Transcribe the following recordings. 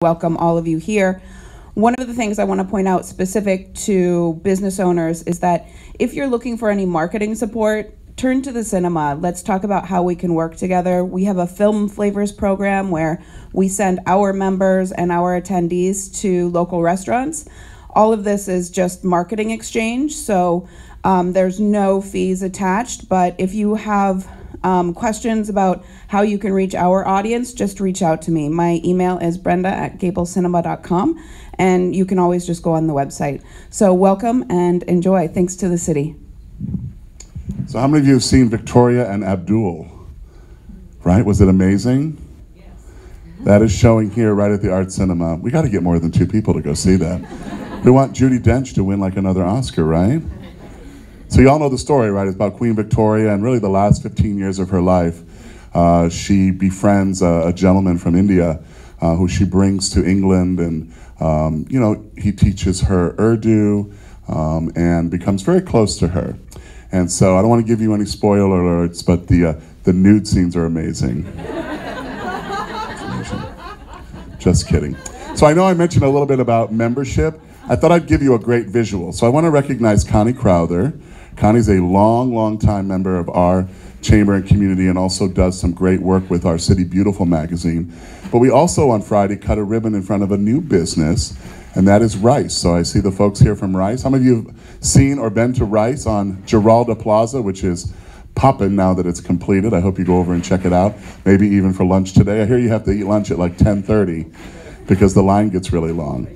Welcome all of you here. One of the things I want to point out specific to business owners is that if you're looking for any marketing support, turn to the cinema. Let's talk about how we can work together. We have a Film Flavors program where we send our members and our attendees to local restaurants. All of this is just marketing exchange, so there's no fees attached, but if you have questions about how you can reach our audience, just reach out to me. My email is brenda@gablescinema.com, and you can always just go on the website. So welcome and enjoy. Thanks to the city. So how many of you have seen Victoria and Abdul? Right? Was it amazing? Yes. That is showing here right at the Art Cinema. We got to get more than 2 people to go see that. We want Judi Dench to win like another Oscar, right? So you all know the story, right? It's about Queen Victoria, and really the last 15 years of her life, she befriends a gentleman from India who she brings to England, and he teaches her Urdu and becomes very close to her. And so I don't want to give you any spoiler alerts, but the nude scenes are amazing. Just kidding. So I know I mentioned a little bit about membership. I thought I'd give you a great visual. So I want to recognize Connie Crowther. Connie's a long time member of our chamber and community, and also does some great work with our City Beautiful magazine. But we also on Friday cut a ribbon in front of a new business, and that is Rice. So I see the folks here from Rice. How many of you have seen or been to Rice on Giralda Plaza, which is popping now that it's completed? I hope you go over and check it out, maybe even for lunch today. I hear you have to eat lunch at like 10:30 because the line gets really long.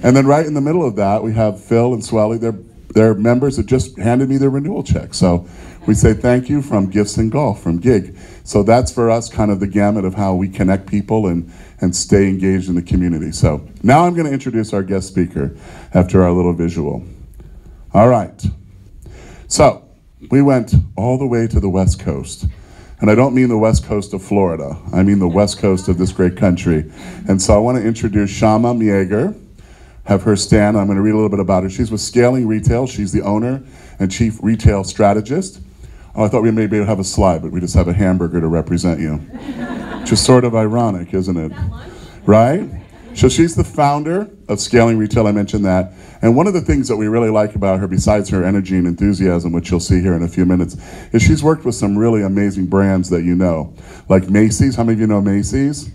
And then right in the middle of that, we have Phil and Swelly. They're members that just handed me their renewal check. So we say thank you from Gifts and Golf, from GIG. So that's for us kind of the gamut of how we connect people and stay engaged in the community. So now I'm going to introduce our guest speaker after our little visual. All right. So we went all the way to the West Coast. And I don't mean the West Coast of Florida. I mean the West Coast of this great country. And so I want to introduce Shama Mieger. Have her stand. I'm going to read a little bit about her. She's with Scaling Retail. She's the owner and chief retail strategist. Oh, I thought we maybe would have a slide, but we just have a hamburger to represent you. Just sort of ironic, isn't it? Right? So she's the founder of Scaling Retail. I mentioned that. And one of the things that we really like about her, besides her energy and enthusiasm, which you'll see here in a few minutes, is she's worked with some really amazing brands that you know, like Macy's. How many of you know Macy's?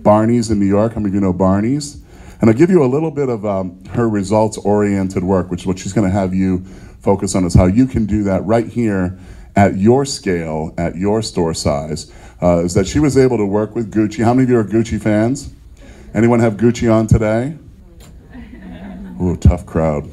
Barney's in New York. How many of you know Barney's? And I'll give you a little bit of her results-oriented work, which is what she's going to have you focus on, is how you can do that right here at your scale, at your store size, is that she was able to work with Gucci. How many of you are Gucci fans? Anyone have Gucci on today? Ooh, tough crowd.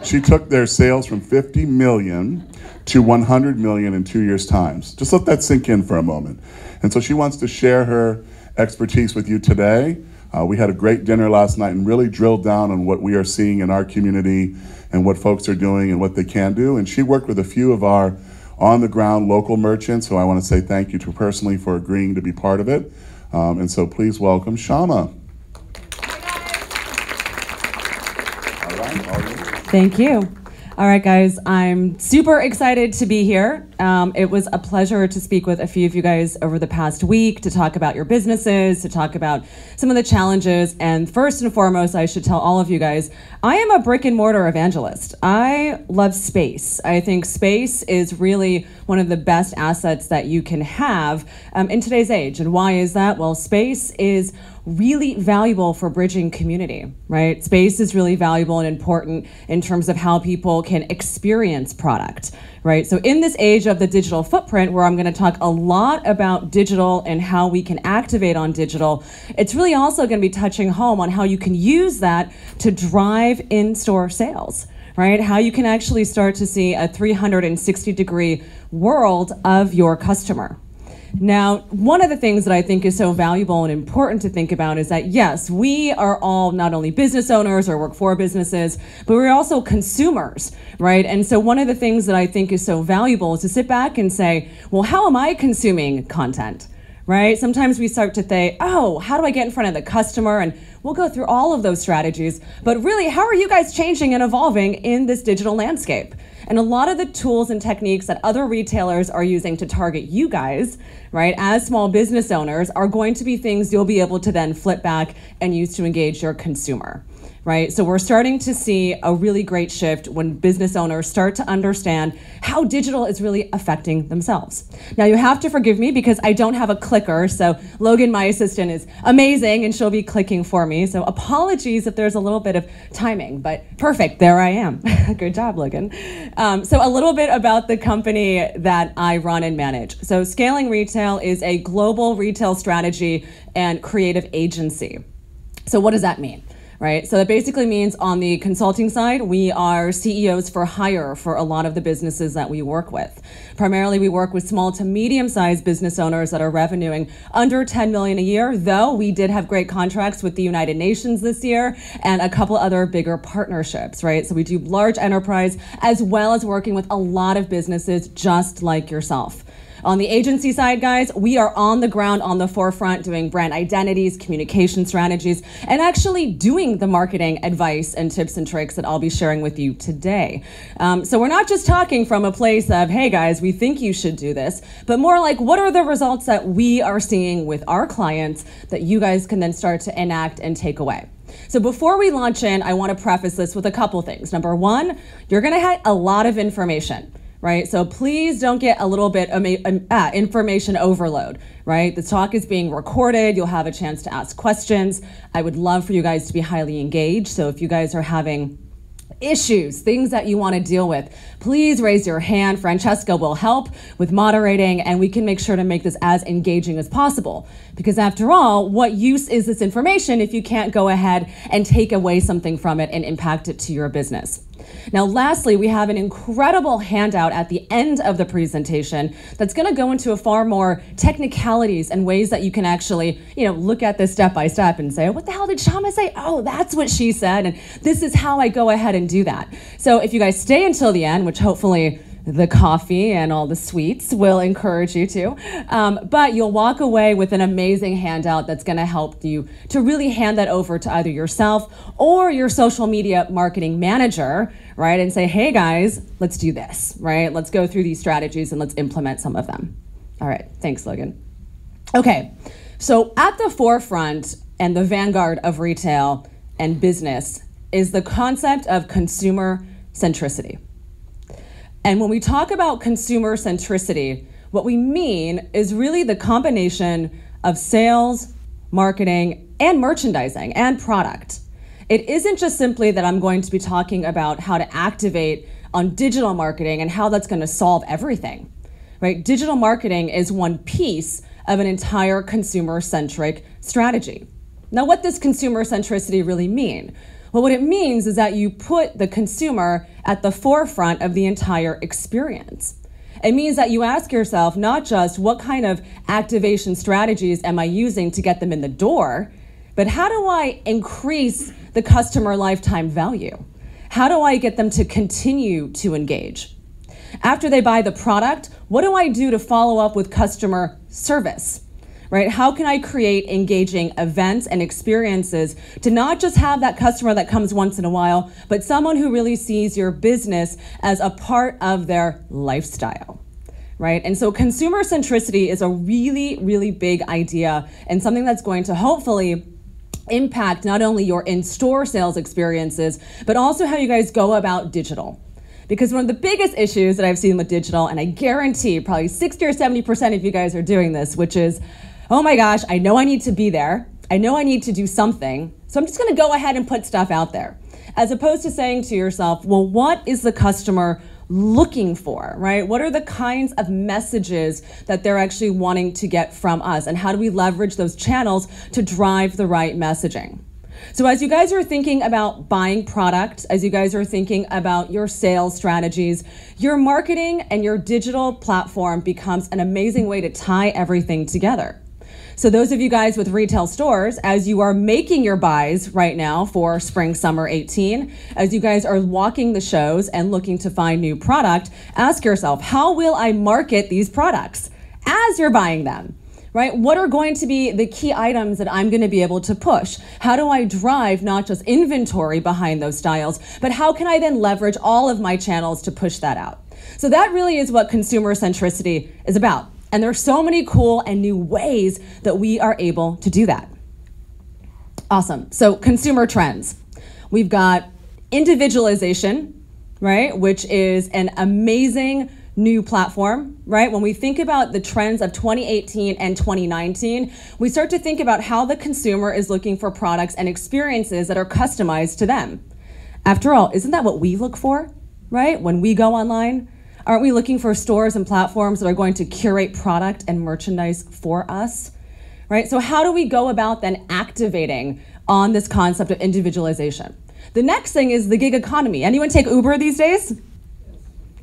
She took their sales from 50 million to 100 million in 2 years' time. Just let that sink in for a moment. And so she wants to share her expertise with you today. We had a great dinner last night and really drilled down on what we are seeing in our community and what folks are doing and what they can do. And she worked with a few of our on-the-ground local merchants, who I want to say thank you to personally for agreeing to be part of it. And so please welcome Shama. All right, all you. Thank you. All right, guys, I'm super excited to be here. It was a pleasure to speak with a few of you guys over the past week to talk about your businesses, to talk about some of the challenges. And first and foremost, I should tell all of you guys, I am a brick and mortar evangelist. I love space. I think space is really one of the best assets that you can have in today's age. And why is that? Well, space is really valuable for bridging community, right? Space is really valuable and important in terms of how people can experience product, right? So in this age of the digital footprint, where I'm going to talk a lot about digital and how we can activate on digital, it's really also going to be touching home on how you can use that to drive in-store sales, right? How you can actually start to see a 360-degree world of your customer. Now, one of the things that I think is so valuable and important to think about is that, yes, we are all not only business owners or work for businesses, but we're also consumers, right? And so one of the things that I think is so valuable is to sit back and say, well, how am I consuming content? right? Sometimes we start to think, oh, how do I get in front of the customer? And we'll go through all of those strategies. But really, how are you guys changing and evolving in this digital landscape? And a lot of the tools and techniques that other retailers are using to target you guys, right, as small business owners, are going to be things you'll be able to then flip back and use to engage your consumer. Right? So we're starting to see a really great shift when business owners start to understand how digital is really affecting themselves. Now you have to forgive me because I don't have a clicker, so Logan, my assistant, is amazing and she'll be clicking for me. So apologies if there's a little bit of timing, but perfect, there I am. Good job, Logan. So a little bit about the company that I run and manage. So Scaling Retail is a global retail strategy and creative agency. So what does that mean? Right, so that basically means on the consulting side, we are CEOs for hire for a lot of the businesses that we work with. Primarily, we work with small to medium-sized business owners that are revenuing under 10 million a year, though we did have great contracts with the United Nations this year and a couple other bigger partnerships, right? So we do large enterprise as well as working with a lot of businesses just like yourself. On the agency side, guys, we are on the ground, on the forefront, doing brand identities, communication strategies, and actually doing the marketing advice and tips and tricks that I'll be sharing with you today. So we're not just talking from a place of, hey guys, we think you should do this, but more like, what are the results that we are seeing with our clients that you guys can then start to enact and take away? So before we launch in, I want to preface this with a couple things. Number one, you're going to have a lot of information. Right, so please don't get a little bit of information overload, right? The talk is being recorded. You'll have a chance to ask questions. I would love for you guys to be highly engaged. So if you guys are having issues, things that you want to deal with, please raise your hand. Francesca will help with moderating, and we can make sure to make this as engaging as possible. Because after all, what use is this information if you can't go ahead and take away something from it and impact it to your business? Now, lastly, we have an incredible handout at the end of the presentation that's going to go into a far more technicalities and ways that you can actually, look at this step by step and say, what the hell did Shama say? Oh, that's what she said. And this is how I go ahead and do that. So if you guys stay until the end, which hopefully the coffee and all the sweets will encourage you to. But you'll walk away with an amazing handout that's going to help you to really hand that over to either yourself or your social media marketing manager, right? And say, hey guys, let's do this, right? Let's go through these strategies and let's implement some of them. All right, thanks, Logan. Okay, so at the forefront and the vanguard of retail and business is the concept of consumer centricity. And when we talk about consumer centricity, what we mean is really the combination of sales, marketing, and merchandising and product. It isn't just simply that I'm going to be talking about how to activate on digital marketing and how that's going to solve everything, right? Digital marketing is one piece of an entire consumer-centric strategy. Now, what does consumer centricity really mean? Well, what it means is that you put the consumer at the forefront of the entire experience. It means that you ask yourself not just what kind of activation strategies am I using to get them in the door, but how do I increase the customer lifetime value? How do I get them to continue to engage? After they buy the product, what do I do to follow up with customer service? Right? How can I create engaging events and experiences to not just have that customer that comes once in a while, but someone who really sees your business as a part of their lifestyle, right? And so consumer centricity is a really, really big idea and something that's going to hopefully impact not only your in-store sales experiences, but also how you guys go about digital. Because one of the biggest issues that I've seen with digital, and I guarantee probably 60 or 70% of you guys are doing this, which is, oh my gosh, I know I need to be there. I know I need to do something. So I'm just going to go ahead and put stuff out there. As opposed to saying to yourself, well, what is the customer looking for, right? What are the kinds of messages that they're actually wanting to get from us? And how do we leverage those channels to drive the right messaging? So as you guys are thinking about buying product, as you guys are thinking about your sales strategies, your marketing and your digital platform becomes an amazing way to tie everything together. So those of you guys with retail stores, as you are making your buys right now for spring, summer 18, as you guys are walking the shows and looking to find new product, ask yourself, how will I market these products as you're buying them? right? What are going to be the key items that I'm going to be able to push? How do I drive not just inventory behind those styles, but how can I then leverage all of my channels to push that out? So that really is what consumer centricity is about. And there's so many cool and new ways that we are able to do that. Awesome. So consumer trends. We've got individualization, right? Which is an amazing new platform, right? When we think about the trends of 2018 and 2019, we start to think about how the consumer is looking for products and experiences that are customized to them. After all, isn't that what we look for, right? When we go online, aren't we looking for stores and platforms that are going to curate product and merchandise for us, right? So how do we go about then activating on this concept of individualization? The next thing is the gig economy. Anyone take Uber these days?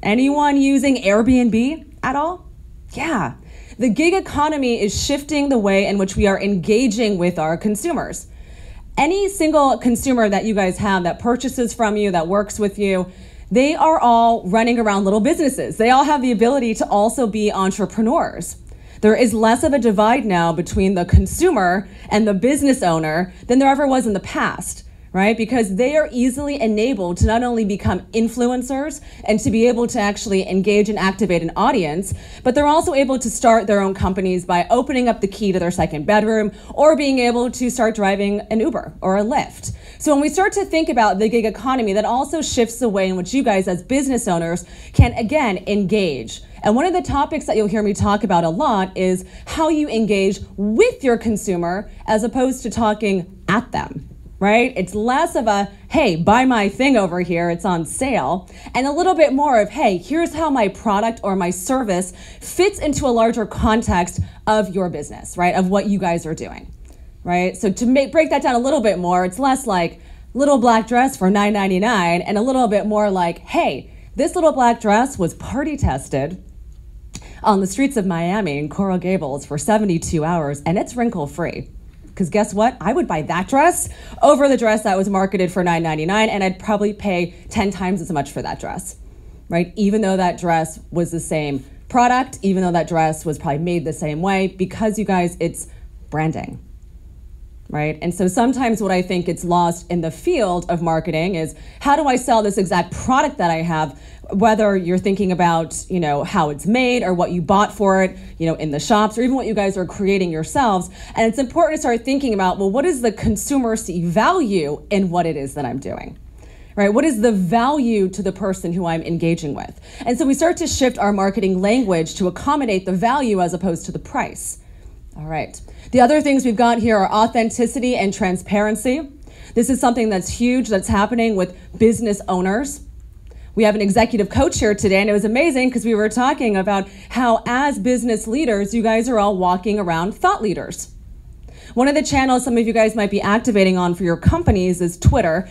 Anyone using Airbnb at all? Yeah. The gig economy is shifting the way in which we are engaging with our consumers. Any single consumer that you guys have that purchases from you, that works with you, they are all running around little businesses. They all have the ability to also be entrepreneurs. There is less of a divide now between the consumer and the business owner than there ever was in the past, right? Because they are easily enabled to not only become influencers and to be able to actually engage and activate an audience, but they're also able to start their own companies by opening up the key to their second bedroom or being able to start driving an Uber or a Lyft. So when we start to think about the gig economy, that also shifts the way in which you guys as business owners can, again, engage. And one of the topics that you'll hear me talk about a lot is how you engage with your consumer as opposed to talking at them. Right? It's less of a, hey, buy my thing over here, it's on sale, and a little bit more of, hey, here's how my product or my service fits into a larger context of your business, right? Of what you guys are doing, right? So to break that down a little bit more, it's less like little black dress for $9.99 and a little bit more like, hey, this little black dress was party tested on the streets of Miami in Coral Gables for 72 hours and it's wrinkle free. Because guess what? I would buy that dress over the dress that was marketed for $9.99, and I'd probably pay 10 times as much for that dress, right? Even though that dress was the same product, even though that dress was probably made the same way, because you guys, it's branding, right? And so sometimes what I think gets lost in the field of marketing is, how do I sell this exact product that I have, whether you're thinking about, you know, how it's made or what you bought for it, you know, in the shops, or even what you guys are creating yourselves. And it's important to start thinking about, well, what does the consumer see value in what it is that I'm doing? Right? What is the value to the person who I'm engaging with? And so we start to shift our marketing language to accommodate the value as opposed to the price. All right. The other things we've got here are authenticity and transparency. This is something that's huge, that's happening with business owners. We have an executive coach here today, and it was amazing because we were talking about how as business leaders, you guys are all walking around thought leaders. One of the channels some of you guys might be activating on for your companies is Twitter.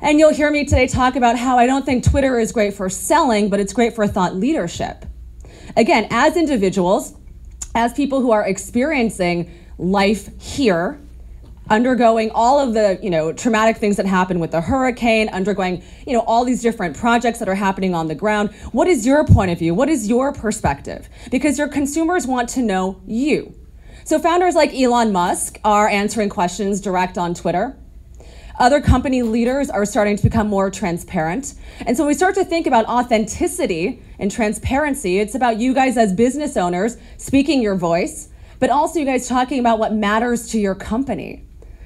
And you'll hear me today talk about how I don't think Twitter is great for selling, but it's great for thought leadership. Again, as individuals, as people who are experiencing life here, undergoing all of the, you know, traumatic things that happen with the hurricane, undergoing, you know, all these different projects that are happening on the ground. What is your point of view? What is your perspective? Because your consumers want to know you. So founders like Elon Musk are answering questions direct on Twitter. Other company leaders are starting to become more transparent. And so when we start to think about authenticity and transparency, it's about you guys as business owners speaking your voice, but also you guys talking about what matters to your company.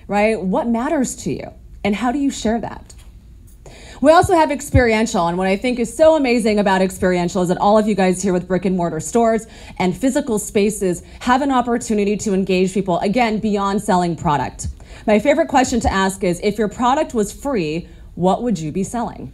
Right? What matters to you? And how do you share that? We also have experiential, and what I think is so amazing about experiential is that all of you guys here with brick and mortar stores and physical spaces have an opportunity to engage people, again, beyond selling product. My favorite question to ask is, if your product was free, what would you be selling?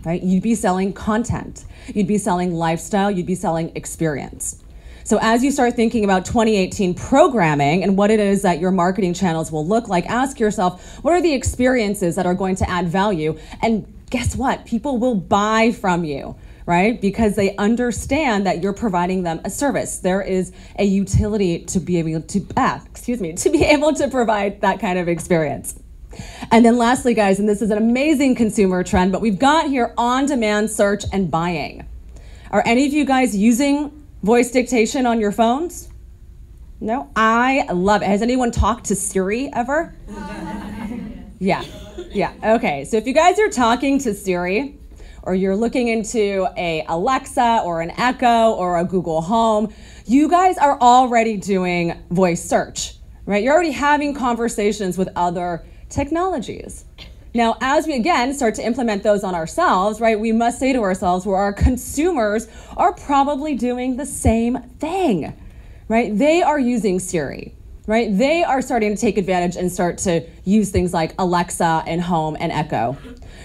Right? You'd be selling content. You'd be selling lifestyle. You'd be selling experience. So as you start thinking about 2018 programming and what it is that your marketing channels will look like, ask yourself, what are the experiences that are going to add value? And guess what? People will buy from you, right? Because they understand that you're providing them a service. There is a utility to be able to, to be able to provide that kind of experience. And then lastly, guys, and this is an amazing consumer trend, but we've got here on-demand search and buying. Are any of you guys using voice dictation on your phones? No? I love it. Has anyone talked to Siri ever? Yeah. Yeah. Okay. So if you guys are talking to Siri, or you're looking into a Alexa or an Echo or a Google Home, you guys are already doing voice search, right? You're already having conversations with other technologies. Now, as we again start to implement those on ourselves, right, we must say to ourselves, well, our consumers are probably doing the same thing, right? They are using Siri, right? They are starting to take advantage and start to use things like Alexa and Home and Echo.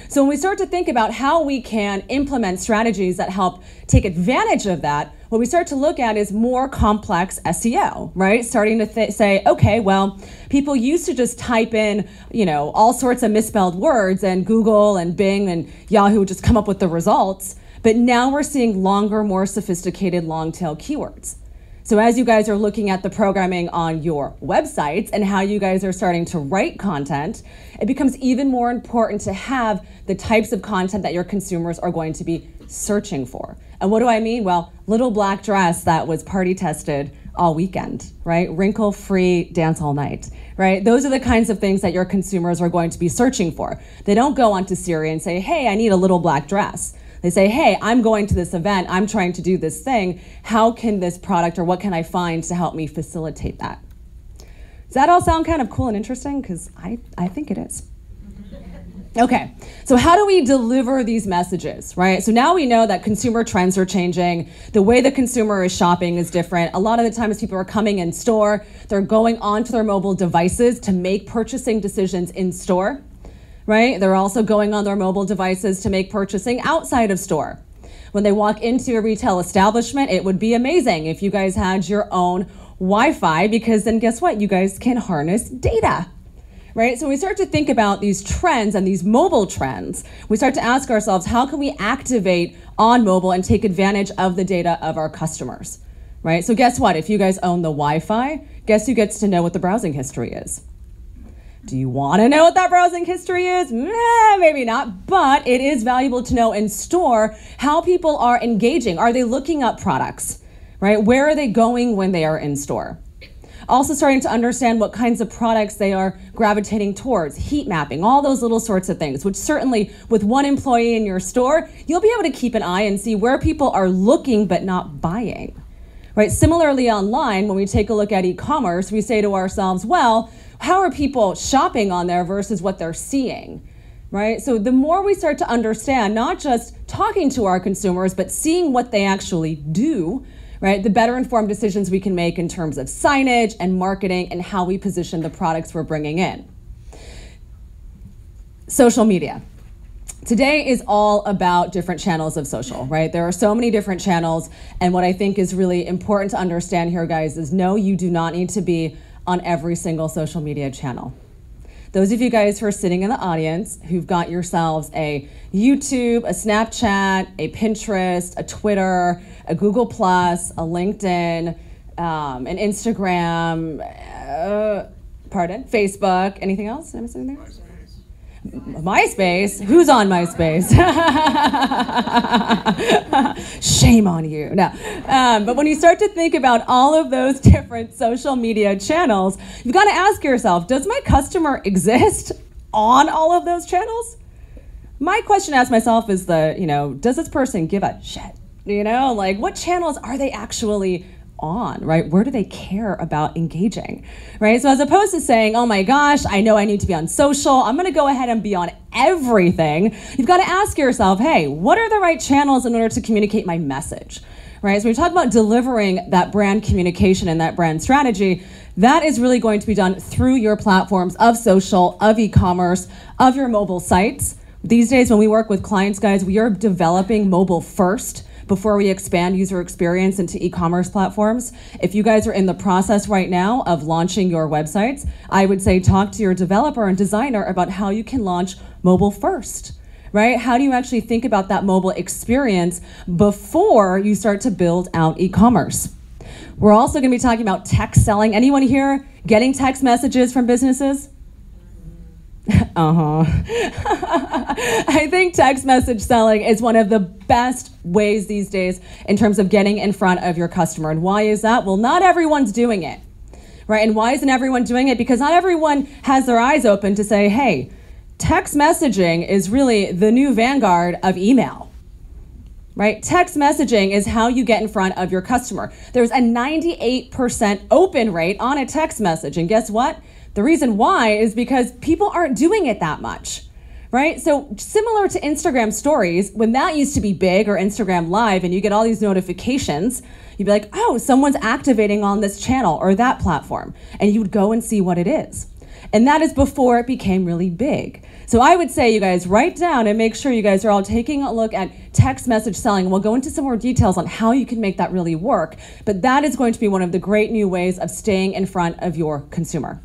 So when we start to think about how we can implement strategies that help take advantage of that, what we start to look at is more complex SEO, right? Starting to say, okay, well, people used to just type in, all sorts of misspelled words, and Google and Bing and Yahoo would just come up with the results. But now we're seeing longer, more sophisticated long-tail keywords. So as you guys are looking at the programming on your websites and how you guys are starting to write content, it becomes even more important to have the types of content that your consumers are going to be searching for. And what do I mean? Well, little black dress that was party tested all weekend, right? Wrinkle-free, dance all night, right? Those are the kinds of things that your consumers are going to be searching for. They don't go onto Siri and say, hey, I need a little black dress. They say, hey, I'm going to this event, I'm trying to do this thing. How can this product, or what can I find to help me facilitate that? Does that all sound kind of cool and interesting? Because I think it is. Okay, so how do we deliver these messages, right? So now we know that consumer trends are changing. The way the consumer is shopping is different. A lot of the times people are coming in store, they're going onto their mobile devices to make purchasing decisions in store. Right? They're also going on their mobile devices to make purchasing outside of store. When they walk into a retail establishment, it would be amazing if you guys had your own Wi-Fi, because then guess what? You guys can harness data. Right? So when we start to think about these trends and these mobile trends, we start to ask ourselves, how can we activate on mobile and take advantage of the data of our customers? Right? So guess what? If you guys own the Wi-Fi, guess who gets to know what the browsing history is? Do you want to know what that browsing history is? Maybe not, but it is valuable to know in store how people are engaging. Are they looking up products, right? Where are they going when they are in store? Also starting to understand what kinds of products they are gravitating towards, heat mapping, all those little sorts of things, which certainly with one employee in your store, you'll be able to keep an eye and see where people are looking but not buying, right? Similarly online, when we take a look at e-commerce, we say to ourselves, well, how are people shopping on there versus what they're seeing, right? So the more we start to understand, not just talking to our consumers, but seeing what they actually do, right? The better informed decisions we can make in terms of signage and marketing and how we position the products we're bringing in. Social media. Today is all about different channels of social, right? There are so many different channels, and what I think is really important to understand here, guys, is no, you do not need to be on every single social media channel. Those of you guys who are sitting in the audience who've got yourselves a YouTube, a Snapchat, a Pinterest, a Twitter, a Google+, a LinkedIn, an Instagram, Facebook, anything else? Did I miss anything? MySpace? Who's on MySpace? Shame on you. No. But when you start to think about all of those different social media channels, you've got to ask yourself, does my customer exist on all of those channels? My question to ask myself is does this person give a shit? Like what channels are they actually on, right? Where do they care about engaging, right? So as opposed to saying, oh my gosh, I know I need to be on social, I'm going to go ahead and be on everything, you've got to ask yourself, hey, what are the right channels in order to communicate my message, right? So we talk about delivering that brand communication and that brand strategy. That is really going to be done through your platforms of social, of e-commerce, of your mobile sites. These days when we work with clients, guys, we are developing mobile first before we expand user experience into e-commerce platforms. If you guys are in the process right now of launching your websites, I would say talk to your developer and designer about how you can launch mobile first, right? How do you actually think about that mobile experience before you start to build out e-commerce? We're also gonna be talking about text selling. Anyone here getting text messages from businesses? I think text message selling is one of the best ways these days in terms of getting in front of your customer. And why is that? Well, not everyone's doing it. right? And why isn't everyone doing it? Because not everyone has their eyes open to say, hey, text messaging is really the new vanguard of email, right? Text messaging is how you get in front of your customer. There's a 98% open rate on a text message. And guess what? The reason why is because people aren't doing it that much, right? So similar to Instagram stories, when that used to be big, or Instagram Live, and you get all these notifications, you'd be like, oh, someone's activating on this channel or that platform. And you would go and see what it is. And that is before it became really big. So I would say, you guys, write down and make sure you guys are all taking a look at text message selling. We'll go into some more details on how you can make that really work. But that is going to be one of the great new ways of staying in front of your consumer.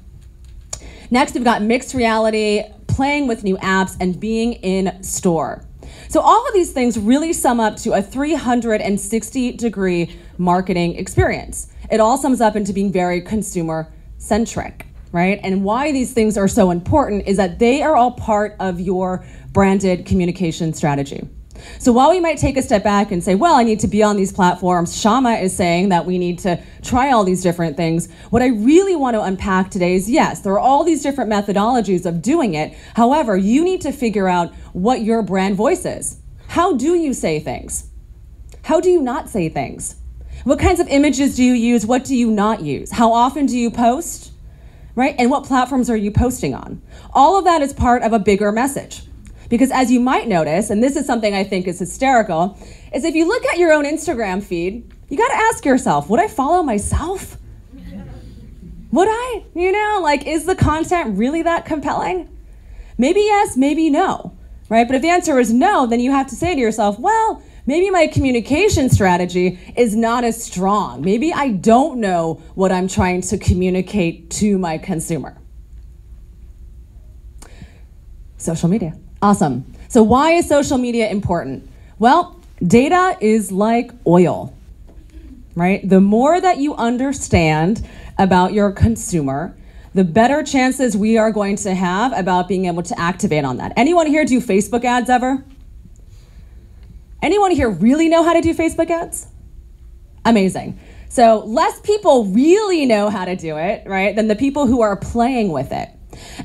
Next, we've got mixed reality, playing with new apps, and being in store. So all of these things really sum up to a 360-degree marketing experience. It all sums up into being very consumer-centric, right? And why these things are so important is that they are all part of your branded communication strategy. So while we might take a step back and say, well, I need to be on these platforms, Shama is saying that we need to try all these different things. What I really want to unpack today is, yes, there are all these different methodologies of doing it. However, you need to figure out what your brand voice is. How do you say things? How do you not say things? What kinds of images do you use? What do you not use? How often do you post? Right? And what platforms are you posting on? All of that is part of a bigger message. Because as you might notice, and this is something I think is hysterical, is if you look at your own Instagram feed, you got to ask yourself, would I follow myself? Would I? Is the content really that compelling? Maybe yes, maybe no, right? But if the answer is no, then you have to say to yourself, well, maybe my communication strategy is not as strong. Maybe I don't know what I'm trying to communicate to my consumer. Social media. Awesome. So why is social media important? Well, data is like oil, right? The more that you understand about your consumer, the better chances we are going to have about being able to activate on that. Anyone here do Facebook ads ever? Anyone here really know how to do Facebook ads? Amazing. So less people really know how to do it, right, than the people who are playing with it.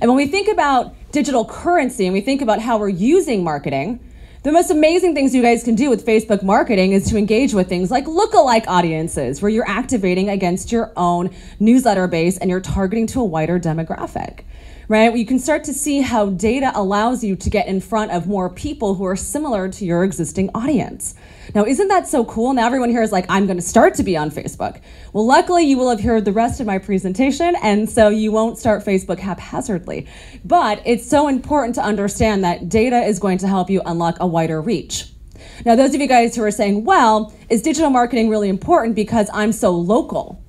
And when we think about digital currency and we think about how we're using marketing, the most amazing things you guys can do with Facebook marketing is to engage with things like lookalike audiences, where you're activating against your own newsletter base and you're targeting to a wider demographic, right? You can start to see how data allows you to get in front of more people who are similar to your existing audience. Now, isn't that so cool? Now everyone here is like, I'm going to start to be on Facebook. Well, luckily you will have heard the rest of my presentation, and so you won't start Facebook haphazardly. But it's so important to understand that data is going to help you unlock a wider reach. Now, those of you guys who are saying, well, is digital marketing really important because I'm so local?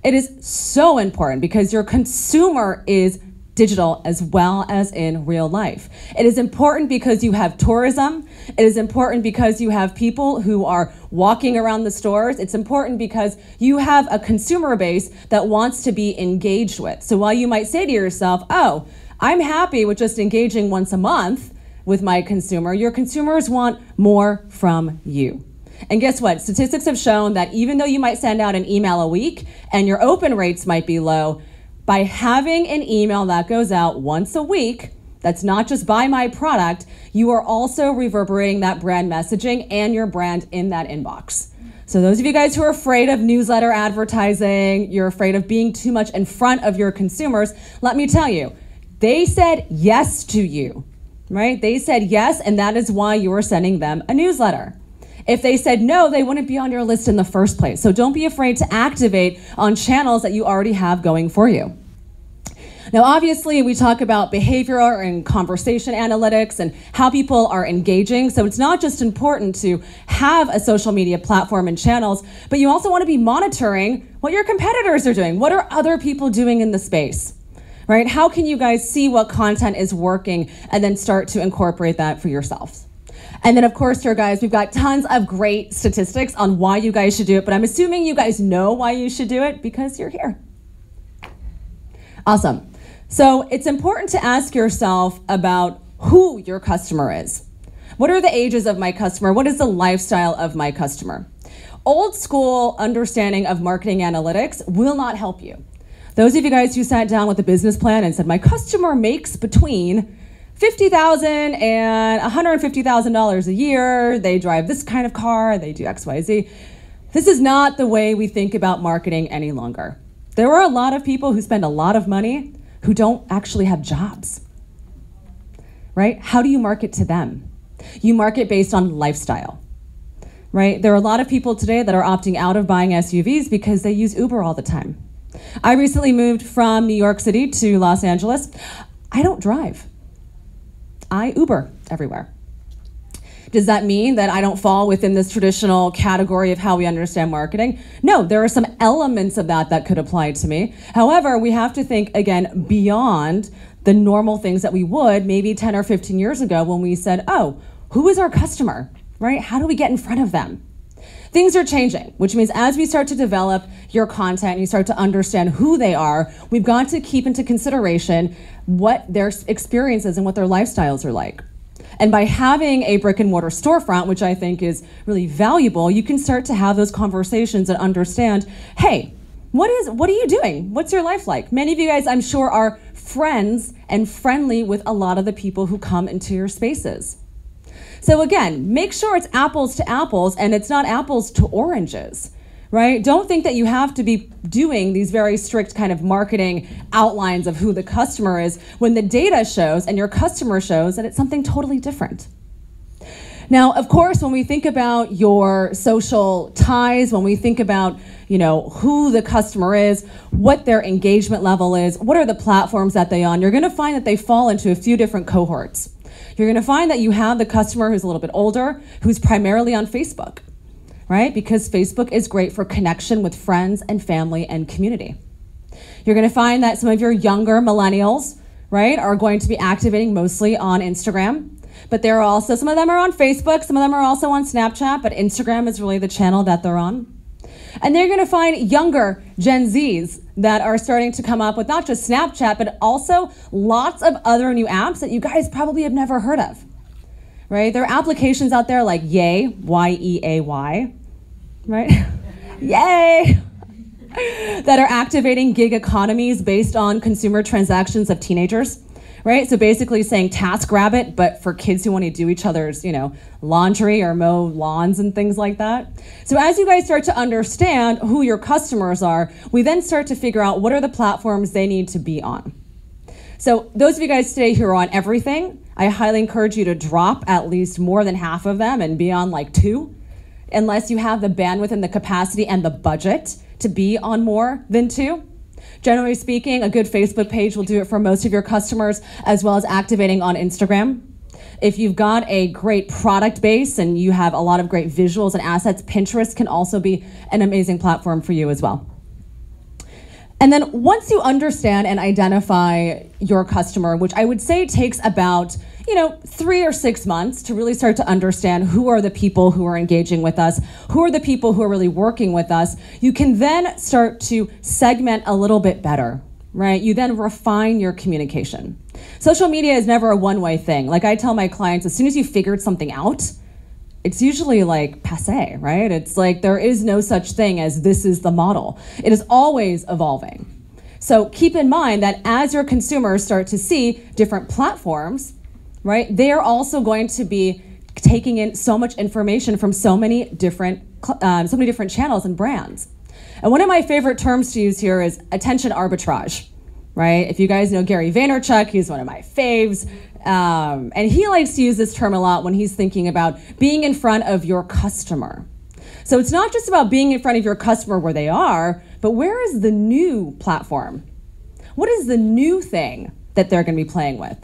It is so important because your consumer is digital as well as in real life. It is important because you have tourism. It is important because you have people who are walking around the stores. It's important because you have a consumer base that wants to be engaged with. So while you might say to yourself, oh, I'm happy with just engaging once a month with my consumer, your consumers want more from you. And guess what? Statistics have shown that even though you might send out an email a week and your open rates might be low, by having an email that goes out once a week, that's not just buy my product, you are also reverberating that brand messaging and your brand in that inbox. So those of you guys who are afraid of newsletter advertising, you're afraid of being too much in front of your consumers, let me tell you, they said yes to you, right? They said yes, and that is why you are sending them a newsletter. If they said no, they wouldn't be on your list in the first place. So don't be afraid to activate on channels that you already have going for you. Now, obviously, we talk about behavioral and conversation analytics and how people are engaging. So it's not just important to have a social media platform and channels, but you also want to be monitoring what your competitors are doing. What are other people doing in the space, right? How can you guys see what content is working and then start to incorporate that for yourselves? And then, of course, here, guys, we've got tons of great statistics on why you guys should do it, but I'm assuming you guys know why you should do it because you're here. Awesome. So it's important to ask yourself about who your customer is. What are the ages of my customer? What is the lifestyle of my customer? Old school understanding of marketing analytics will not help you. Those of you guys who sat down with a business plan and said, my customer makes between $50,000 and $150,000 a year, they drive this kind of car, they do X, Y, Z. This is not the way we think about marketing any longer. There are a lot of people who spend a lot of money who don't actually have jobs, right? How do you market to them? You market based on lifestyle, right? There are a lot of people today that are opting out of buying SUVs because they use Uber all the time. I recently moved from New York City to Los Angeles. I don't drive. I Uber everywhere. Does that mean that I don't fall within this traditional category of how we understand marketing? No, there are some elements of that that could apply to me. However, we have to think, again, beyond the normal things that we would maybe 10 or 15 years ago when we said, oh, who is our customer, right? How do we get in front of them? Things are changing, which means as we start to develop your content and you start to understand who they are, we've got to keep into consideration what their experiences and what their lifestyles are like. And by having a brick and mortar storefront, which I think is really valuable, you can start to have those conversations and understand, hey, what are you doing? What's your life like? Many of you guys, I'm sure, are friends and friendly with a lot of the people who come into your spaces. So again, make sure it's apples to apples and it's not apples to oranges, right? Don't think that you have to be doing these very strict kind of marketing outlines of who the customer is when the data shows and your customer shows that it's something totally different. Now, of course, when we think about your social ties, when we think about, who the customer is, what their engagement level is, what are the platforms that they're on, you're going to find that they fall into a few different cohorts. You're going to find that you have the customer who's a little bit older, who's primarily on Facebook, right? Because Facebook is great for connection with friends and family and community. You're going to find that some of your younger millennials, right, are going to be activating mostly on Instagram. But there are also, some of them are on Facebook, some of them are also on Snapchat, but Instagram is really the channel that they're on. And they're going to find younger Gen Zs that are starting to come up with not just Snapchat, but also lots of other new apps that you guys probably have never heard of, right? There are applications out there like Yay, Y-E-A-Y, right? Yay! That are activating gig economies based on consumer transactions of teenagers, right? So basically saying TaskRabbit, but for kids who want to do each other's, laundry or mow lawns and things like that. So as you guys start to understand who your customers are, we then start to figure out what are the platforms they need to be on. So those of you guys today who are on everything, I highly encourage you to drop at least more than half of them and be on like 2, unless you have the bandwidth and the capacity and the budget to be on more than 2. Generally speaking, a good Facebook page will do it for most of your customers, as well as activating on Instagram. If you've got a great product base and you have a lot of great visuals and assets, Pinterest can also be an amazing platform for you as well. And then once you understand and identify your customer, which I would say takes about 3 or 6 months to really start to understand who are the people who are engaging with us, who are the people who are really working with us, you can then start to segment a little bit better, right? You then refine your communication. Social media is never a one-way thing. Like I tell my clients, as soon as you figured something out, it's usually like passé, right? It's like there is no such thing as this is the model. It is always evolving. So keep in mind that as your consumers start to see different platforms, right, they are also going to be taking in so much information from so many different channels and brands. And one of my favorite terms to use here is attention arbitrage, right? If you guys know Gary Vaynerchuk, he's one of my faves. And he likes to use this term a lot when he's thinking about being in front of your customer. So it's not just about being in front of your customer where they are, but where is the new platform? What is the new thing that they're going to be playing with?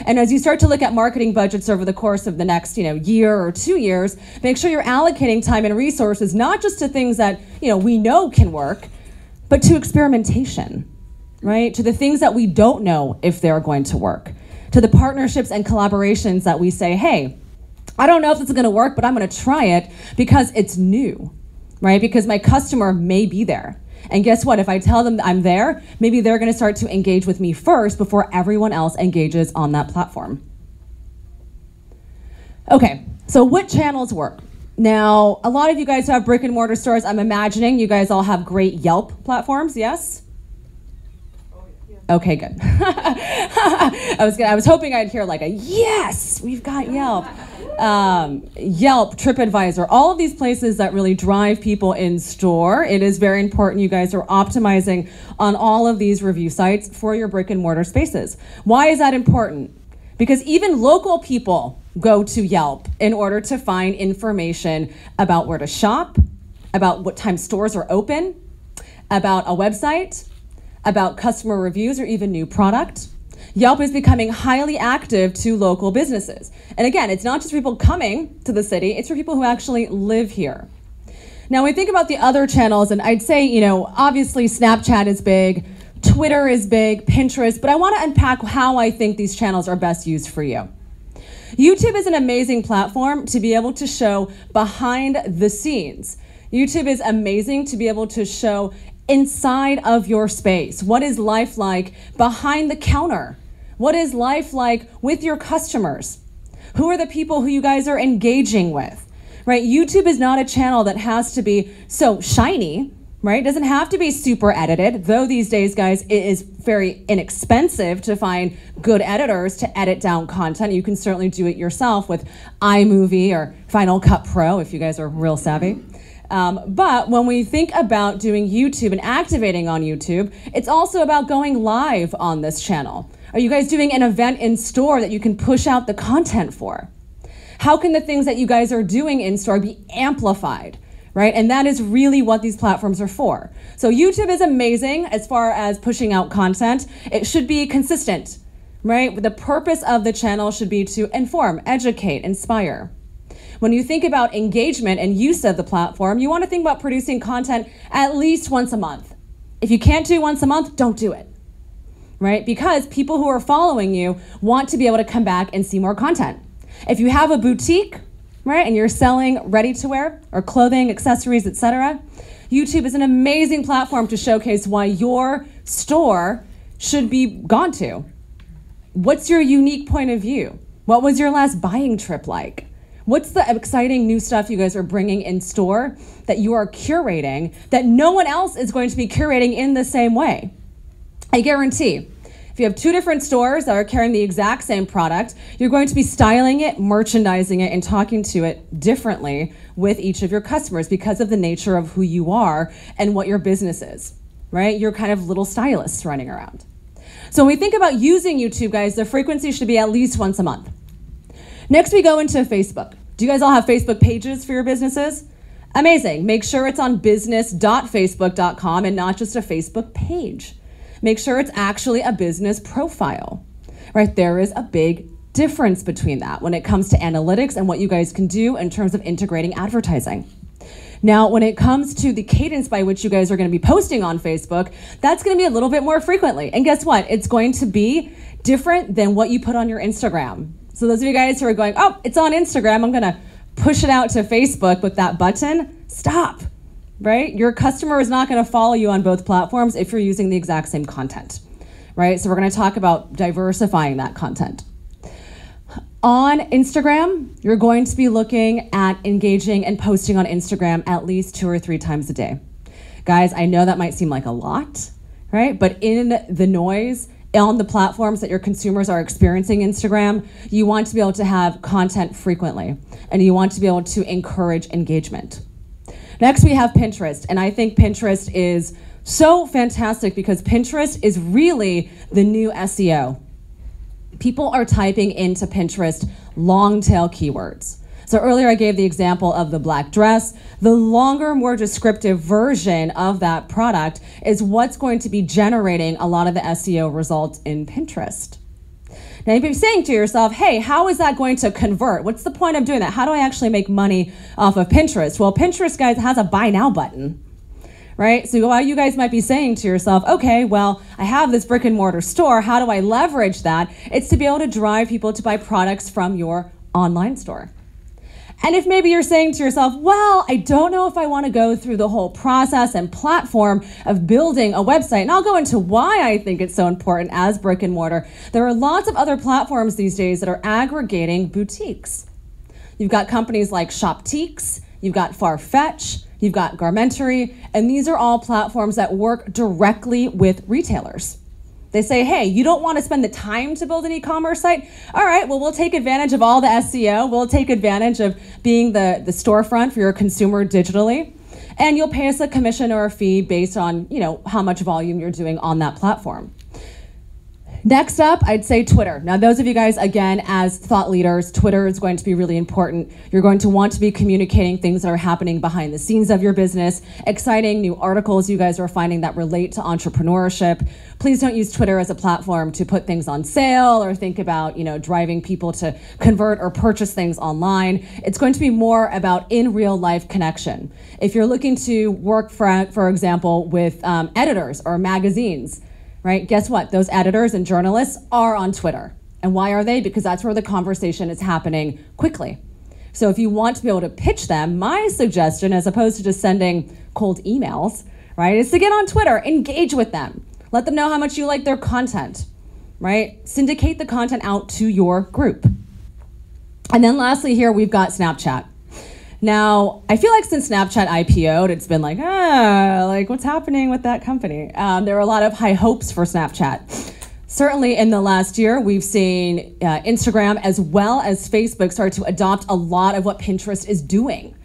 And as you start to look at marketing budgets over the course of the next, year or 2 years, make sure you're allocating time and resources, not just to things that, we know can work, but to experimentation, right? To the things that we don't know if they're going to work, to the partnerships and collaborations that we say, hey, I don't know if this is going to work, but I'm going to try it because it's new, right? Because my customer may be there. And guess what? If I tell them that I'm there, maybe they're going to start to engage with me first before everyone else engages on that platform. Okay, so what channels work? Now, a lot of you guys have brick and mortar stores. I'm imagining you guys all have great Yelp platforms, yes? Okay, good. I was hoping I'd hear like a yes, we've got Yelp. Yelp, TripAdvisor, all of these places that really drive people in store. It is very important you guys are optimizing on all of these review sites for your brick and mortar spaces. Why is that important? Because even local people go to Yelp in order to find information about where to shop, about what time stores are open, about a website, about customer reviews or even new product. Yelp is becoming highly active to local businesses. And again, it's not just people coming to the city, it's for people who actually live here. Now, when we think about the other channels, and I'd say, obviously Snapchat is big, Twitter is big, Pinterest, but I want to unpack how I think these channels are best used for you. YouTube is an amazing platform to be able to show behind the scenes. YouTube is amazing to be able to show inside of your space. What is life like behind the counter? What is life like with your customers? Who are the people who you guys are engaging with, right? YouTube is not a channel that has to be so shiny, right? It doesn't have to be super edited, though these days, guys, it is very inexpensive to find good editors to edit down content. You can certainly do it yourself with iMovie or Final Cut Pro if you guys are real savvy. But when we think about doing YouTube and activating on YouTube, it's also about going live on this channel. Are you guys doing an event in store that you can push out the content for? How can the things that you guys are doing in store be amplified, right? And that is really what these platforms are for. So YouTube is amazing as far as pushing out content. It should be consistent, right? The purpose of the channel should be to inform, educate, inspire. When you think about engagement and use of the platform, you want to think about producing content at least once a month. If you can't do once a month, don't do it, right? Because people who are following you want to be able to come back and see more content. If you have a boutique, right, and you're selling ready-to-wear or clothing, accessories, etc., YouTube is an amazing platform to showcase why your store should be gone to. What's your unique point of view? What was your last buying trip like? What's the exciting new stuff you guys are bringing in store that you are curating that no one else is going to be curating in the same way? I guarantee if you have two different stores that are carrying the exact same product, you're going to be styling it, merchandising it, and talking to it differently with each of your customers because of the nature of who you are and what your business is, right? You're kind of little stylists running around. So when we think about using YouTube, guys, the frequency should be at least once a month. Next, we go into Facebook. Do you guys all have Facebook pages for your businesses? Amazing. Make sure it's on business.facebook.com and not just a Facebook page. Make sure it's actually a business profile, right? There is a big difference between that when it comes to analytics and what you guys can do in terms of integrating advertising. Now, when it comes to the cadence by which you guys are going to be posting on Facebook, that's going to be a little bit more frequently. And guess what? It's going to be different than what you put on your Instagram. So those of you guys who are going, oh, it's on Instagram, I'm going to push it out to Facebook with that button, stop, right? Your customer is not going to follow you on both platforms if you're using the exact same content, right? So we're going to talk about diversifying that content. On Instagram, you're going to be looking at engaging and posting on Instagram at least 2 or 3 times a day. Guys, I know that might seem like a lot, right? But in the noise, on the platforms that your consumers are experiencing Instagram, you want to be able to have content frequently, and you want to be able to encourage engagement. Next, we have Pinterest, and I think Pinterest is so fantastic because Pinterest is really the new SEO. People are typing into Pinterest long tail keywords. So earlier I gave the example of the black dress. The longer, more descriptive version of that product is what's going to be generating a lot of the SEO results in Pinterest. Now you may be saying to yourself, hey, how is that going to convert? What's the point of doing that? How do I actually make money off of Pinterest? Well, Pinterest, guys, has a buy now button, right? So while you guys might be saying to yourself, okay, well, I have this brick and mortar store. How do I leverage that? It's to be able to drive people to buy products from your online store. And if maybe you're saying to yourself, well, I don't know if I want to go through the whole process and platform of building a website, and I'll go into why I think it's so important as brick and mortar. There are lots of other platforms these days that are aggregating boutiques. You've got companies like Shoptiques, you've got Farfetch, you've got Garmentory, and these are all platforms that work directly with retailers. They say, hey, you don't want to spend the time to build an e-commerce site? All right, well, we'll take advantage of all the SEO. We'll take advantage of being the storefront for your consumer digitally. And you'll pay us a commission or a fee based on, how much volume you're doing on that platform. Next up, I'd say Twitter. Now, those of you guys, again, as thought leaders, Twitter is going to be really important. You're going to want to be communicating things that are happening behind the scenes of your business, exciting new articles you guys are finding that relate to entrepreneurship. Please don't use Twitter as a platform to put things on sale or think about, driving people to convert or purchase things online. It's going to be more about in real life connection. If you're looking to work, for example, with editors or magazines, right? Guess what? Those editors and journalists are on Twitter. And why are they? Because that's where the conversation is happening quickly. So if you want to be able to pitch them, my suggestion, as opposed to just sending cold emails, right, is to get on Twitter, engage with them. Let them know how much you like their content, right? Syndicate the content out to your group. And then lastly here, we've got Snapchat. Now, I feel like since Snapchat IPO'd, it's been like, what's happening with that company? There are a lot of high hopes for Snapchat. Certainly in the last year, we've seen Instagram as well as Facebook start to adopt a lot of what Pinterest is doing,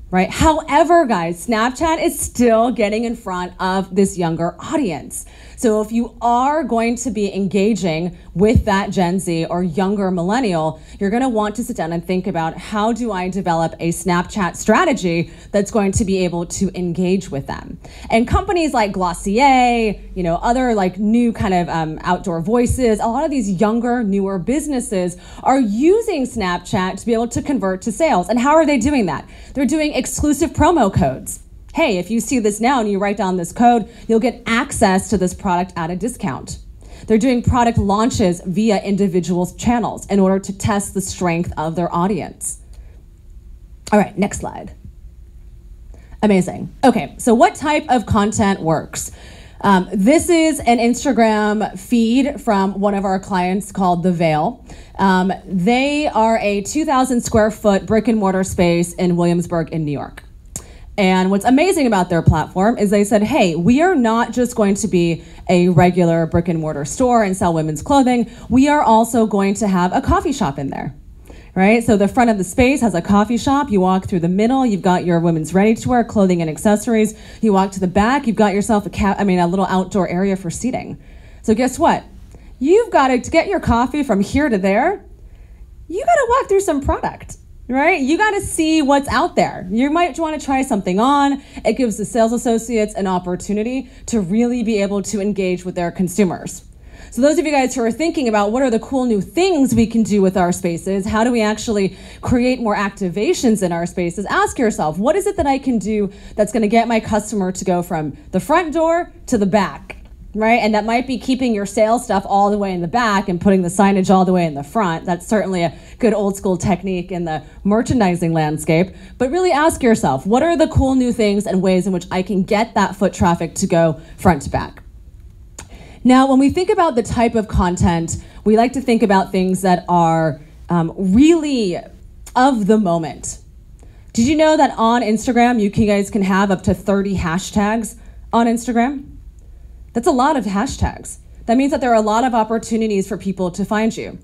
right? However, guys, Snapchat is still getting in front of this younger audience. So if you are going to be engaging with that Gen Z or younger millennial, you're going to want to sit down and think about, how do I develop a Snapchat strategy that's going to be able to engage with them? And companies like Glossier, other like new kind of outdoor voices, a lot of these younger, newer businesses are using Snapchat to be able to convert to sales. And how are they doing that? They're doing exclusive promo codes. Hey, if you see this now and you write down this code, you'll get access to this product at a discount. They're doing product launches via individuals' channels in order to test the strength of their audience. All right, next slide. Amazing. Okay, so what type of content works? This is an Instagram feed from one of our clients called The Veil. They are a 2,000 square foot brick and mortar space in Williamsburg in New York. And what's amazing about their platform is they said, hey, we are not just going to be a regular brick and mortar store and sell women's clothing. We are also going to have a coffee shop in there, right? So the front of the space has a coffee shop. You walk through the middle, you've got your women's ready-to-wear clothing and accessories. You walk to the back, you've got yourself a little outdoor area for seating. So guess what? You've got to get your coffee from here to there. You got to walk through some product. Right? You got to see what's out there. You might want to try something on. It gives the sales associates an opportunity to really be able to engage with their consumers. So those of you guys who are thinking about what are the cool new things we can do with our spaces, how do we actually create more activations in our spaces, ask yourself, what is it that I can do that's going to get my customer to go from the front door to the back? Right? And that might be keeping your sales stuff all the way in the back and putting the signage all the way in the front. That's certainly a good old school technique in the merchandising landscape. But really ask yourself, what are the cool new things and ways in which I can get that foot traffic to go front to back? Now, when we think about the type of content, we like to think about things that are really of the moment. Did you know that on Instagram, you guys can have up to 30 hashtags on Instagram? That's a lot of hashtags. That means that there are a lot of opportunities for people to find you.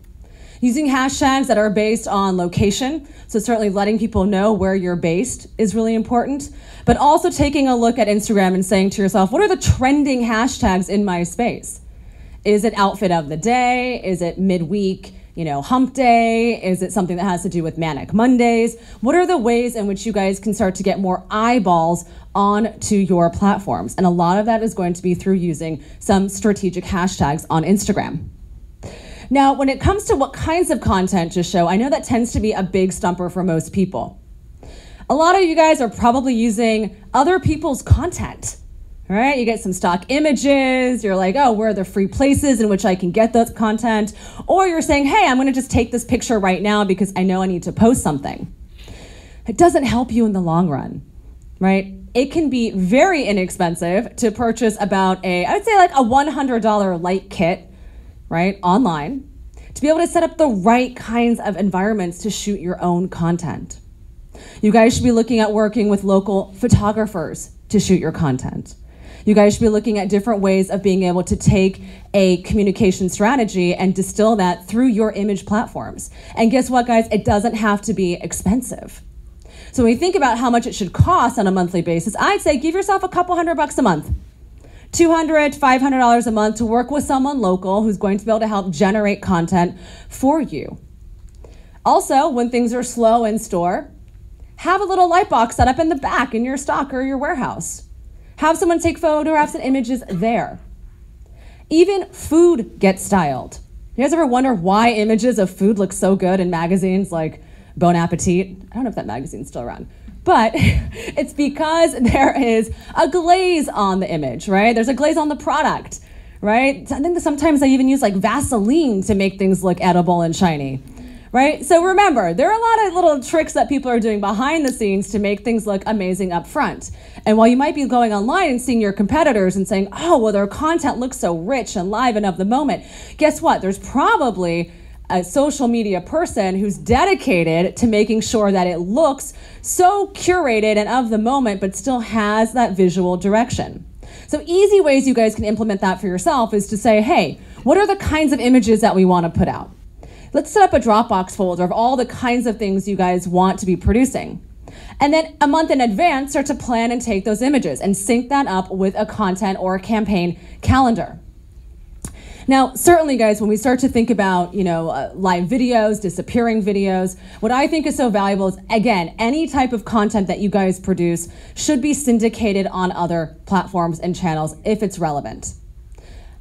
Using hashtags that are based on location, so certainly letting people know where you're based is really important, but also taking a look at Instagram and saying to yourself, what are the trending hashtags in my space? Is it outfit of the day? Is it midweek, hump day? Is it something that has to do with manic Mondays? What are the ways in which you guys can start to get more eyeballs onto your platforms? And a lot of that is going to be through using some strategic hashtags on Instagram. Now, when it comes to what kinds of content to show, I know that tends to be a big stumper for most people. A lot of you guys are probably using other people's content. All right, you get some stock images, you're like, oh, where are the free places in which I can get that content? Or you're saying, hey, I'm gonna just take this picture right now because I know I need to post something. It doesn't help you in the long run, right? It can be very inexpensive to purchase about I would say like a $100 light kit, right, online, to be able to set up the right kinds of environments to shoot your own content. You guys should be looking at working with local photographers to shoot your content. You guys should be looking at different ways of being able to take a communication strategy and distill that through your image platforms. And guess what, guys? It doesn't have to be expensive. So when you think about how much it should cost on a monthly basis, I'd say give yourself a couple $100 a month. $200, $500 a month to work with someone local who's going to be able to help generate content for you. Also, when things are slow in store, have a little light box set up in the back in your stock or your warehouse. Have someone take photographs and images there. Even food gets styled. You guys ever wonder why images of food look so good in magazines like Bon Appetit? I don't know if that magazine's still around. But it's because there is a glaze on the image, right? There's a glaze on the product, right? I think that sometimes they even use like Vaseline to make things look edible and shiny, right? So remember, there are a lot of little tricks that people are doing behind the scenes to make things look amazing up front. And while you might be going online and seeing your competitors and saying, oh, well, their content looks so rich and live and of the moment, guess what? There's probably a social media person who's dedicated to making sure that it looks so curated and of the moment, but still has that visual direction. So easy ways you guys can implement that for yourself is to say, hey, what are the kinds of images that we want to put out? Let's set up a Dropbox folder of all the kinds of things you guys want to be producing. And then a month in advance, start to plan and take those images and sync that up with a content or a campaign calendar. Now, certainly, guys, when we start to think about, live videos, disappearing videos, what I think is so valuable is, again, any type of content that you guys produce should be syndicated on other platforms and channels if it's relevant.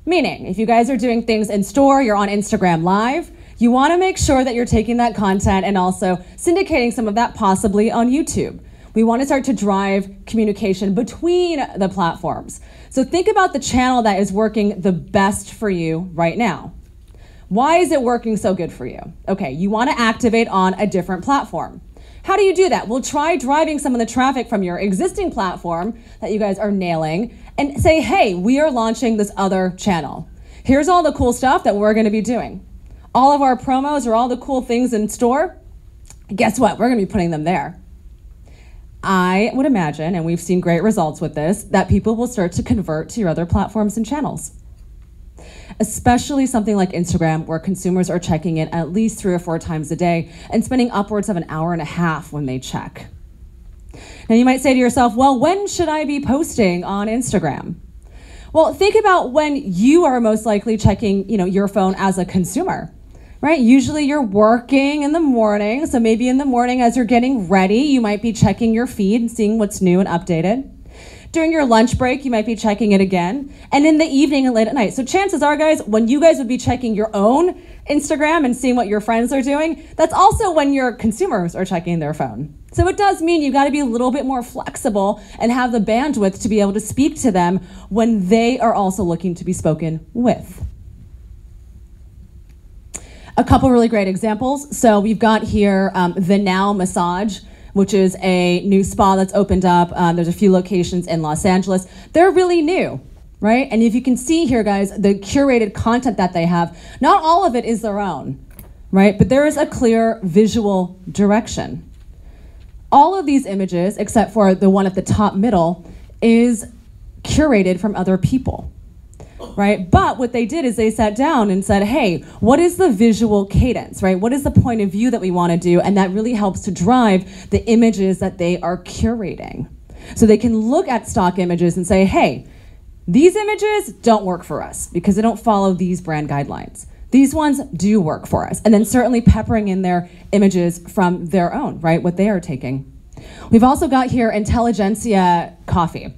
Meaning, if you guys are doing things in store, you're on Instagram Live, you want to make sure that you're taking that content and also syndicating some of that possibly on YouTube. We want to start to drive communication between the platforms. So think about the channel that is working the best for you right now. Why is it working so good for you? Okay, you want to activate on a different platform. How do you do that? Well, try driving some of the traffic from your existing platform that you guys are nailing and say, hey, we are launching this other channel. Here's all the cool stuff that we're going to be doing. All of our promos or all the cool things in store, guess what? We're going to be putting them there. I would imagine, and we've seen great results with this, that people will start to convert to your other platforms and channels. Especially something like Instagram, where consumers are checking it at least 3 or 4 times a day and spending upwards of an hour and a half when they check. Now you might say to yourself, well, when should I be posting on Instagram? Well, think about when you are most likely checking, your phone as a consumer. Right? Usually you're working in the morning, so maybe in the morning as you're getting ready, you might be checking your feed and seeing what's new and updated. During your lunch break, you might be checking it again. And in the evening and late at night. So chances are, guys, when you guys would be checking your own Instagram and seeing what your friends are doing, that's also when your consumers are checking their phone. So it does mean you got to be a little bit more flexible and have the bandwidth to be able to speak to them when they are also looking to be spoken with. A couple really great examples. So we've got here the Now Massage, which is a new spa that's opened up. There's a few locations in Los Angeles. They're really new, right? And if you can see here, guys, the curated content that they have, not all of it is their own, right? But there is a clear visual direction. All of these images, except for the one at the top middle, is curated from other people. Right? But what they did is they sat down and said, hey, what is the visual cadence, right? What is the point of view that we want to do? And that really helps to drive the images that they are curating. So they can look at stock images and say, hey, these images don't work for us because they don't follow these brand guidelines. These ones do work for us. And then certainly peppering in their images from their own, right? What they are taking. We've also got here Intelligentsia Coffee,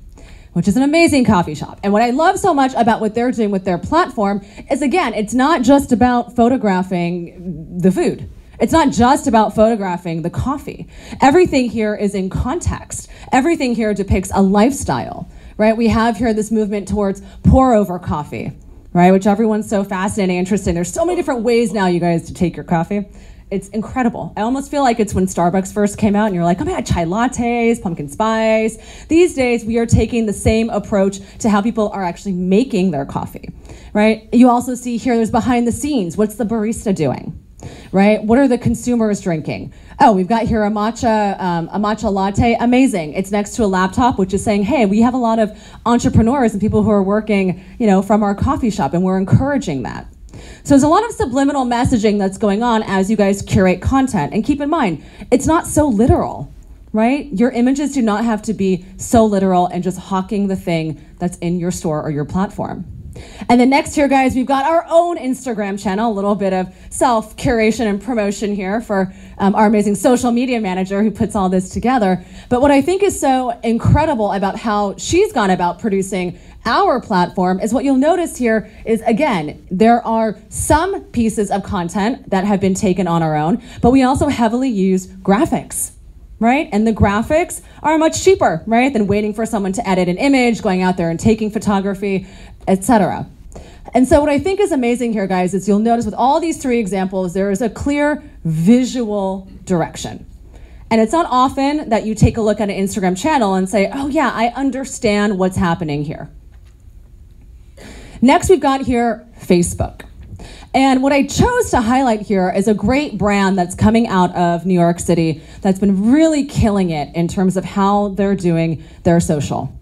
which is an amazing coffee shop. And what I love so much about what they're doing with their platform is, again, it's not just about photographing the food. It's not just about photographing the coffee. Everything here is in context. Everything here depicts a lifestyle, right? We have here this movement towards pour-over coffee, right? Which everyone's so fascinated and interested in. There's so many different ways now, you guys, to take your coffee. It's incredible. I almost feel like it's when Starbucks first came out and you're like, oh my God, chai lattes, pumpkin spice. These days, we are taking the same approach to how people are actually making their coffee, right? You also see here, there's behind the scenes. What's the barista doing? right? What are the consumers drinking? Oh, we've got here a matcha latte. Amazing. It's next to a laptop, which is saying, hey, we have a lot of entrepreneurs and people who are working, from our coffee shop, and we're encouraging that. So there's a lot of subliminal messaging that's going on as you guys curate content. And keep in mind, it's not so literal, right? Your images do not have to be so literal and just hawking the thing that's in your store or your platform. And then next here, guys, we've got our own Instagram channel, a little bit of self-curation and promotion here for our amazing social media manager who puts all this together. But what I think is so incredible about how she's gone about producing our platform is what you'll notice here is, again, there are some pieces of content that have been taken on our own, but we also heavily use graphics, right? And the graphics are much cheaper, right, than waiting for someone to edit an image, going out there and taking photography, etc. And so what I think is amazing here, guys, is you'll notice with all these three examples, there is a clear visual direction. And it's not often that you take a look at an Instagram channel and say, oh yeah, I understand what's happening here. Next, we've got here Facebook. And what I chose to highlight here is a great brand that's coming out of New York City that's been really killing it in terms of how they're doing their social.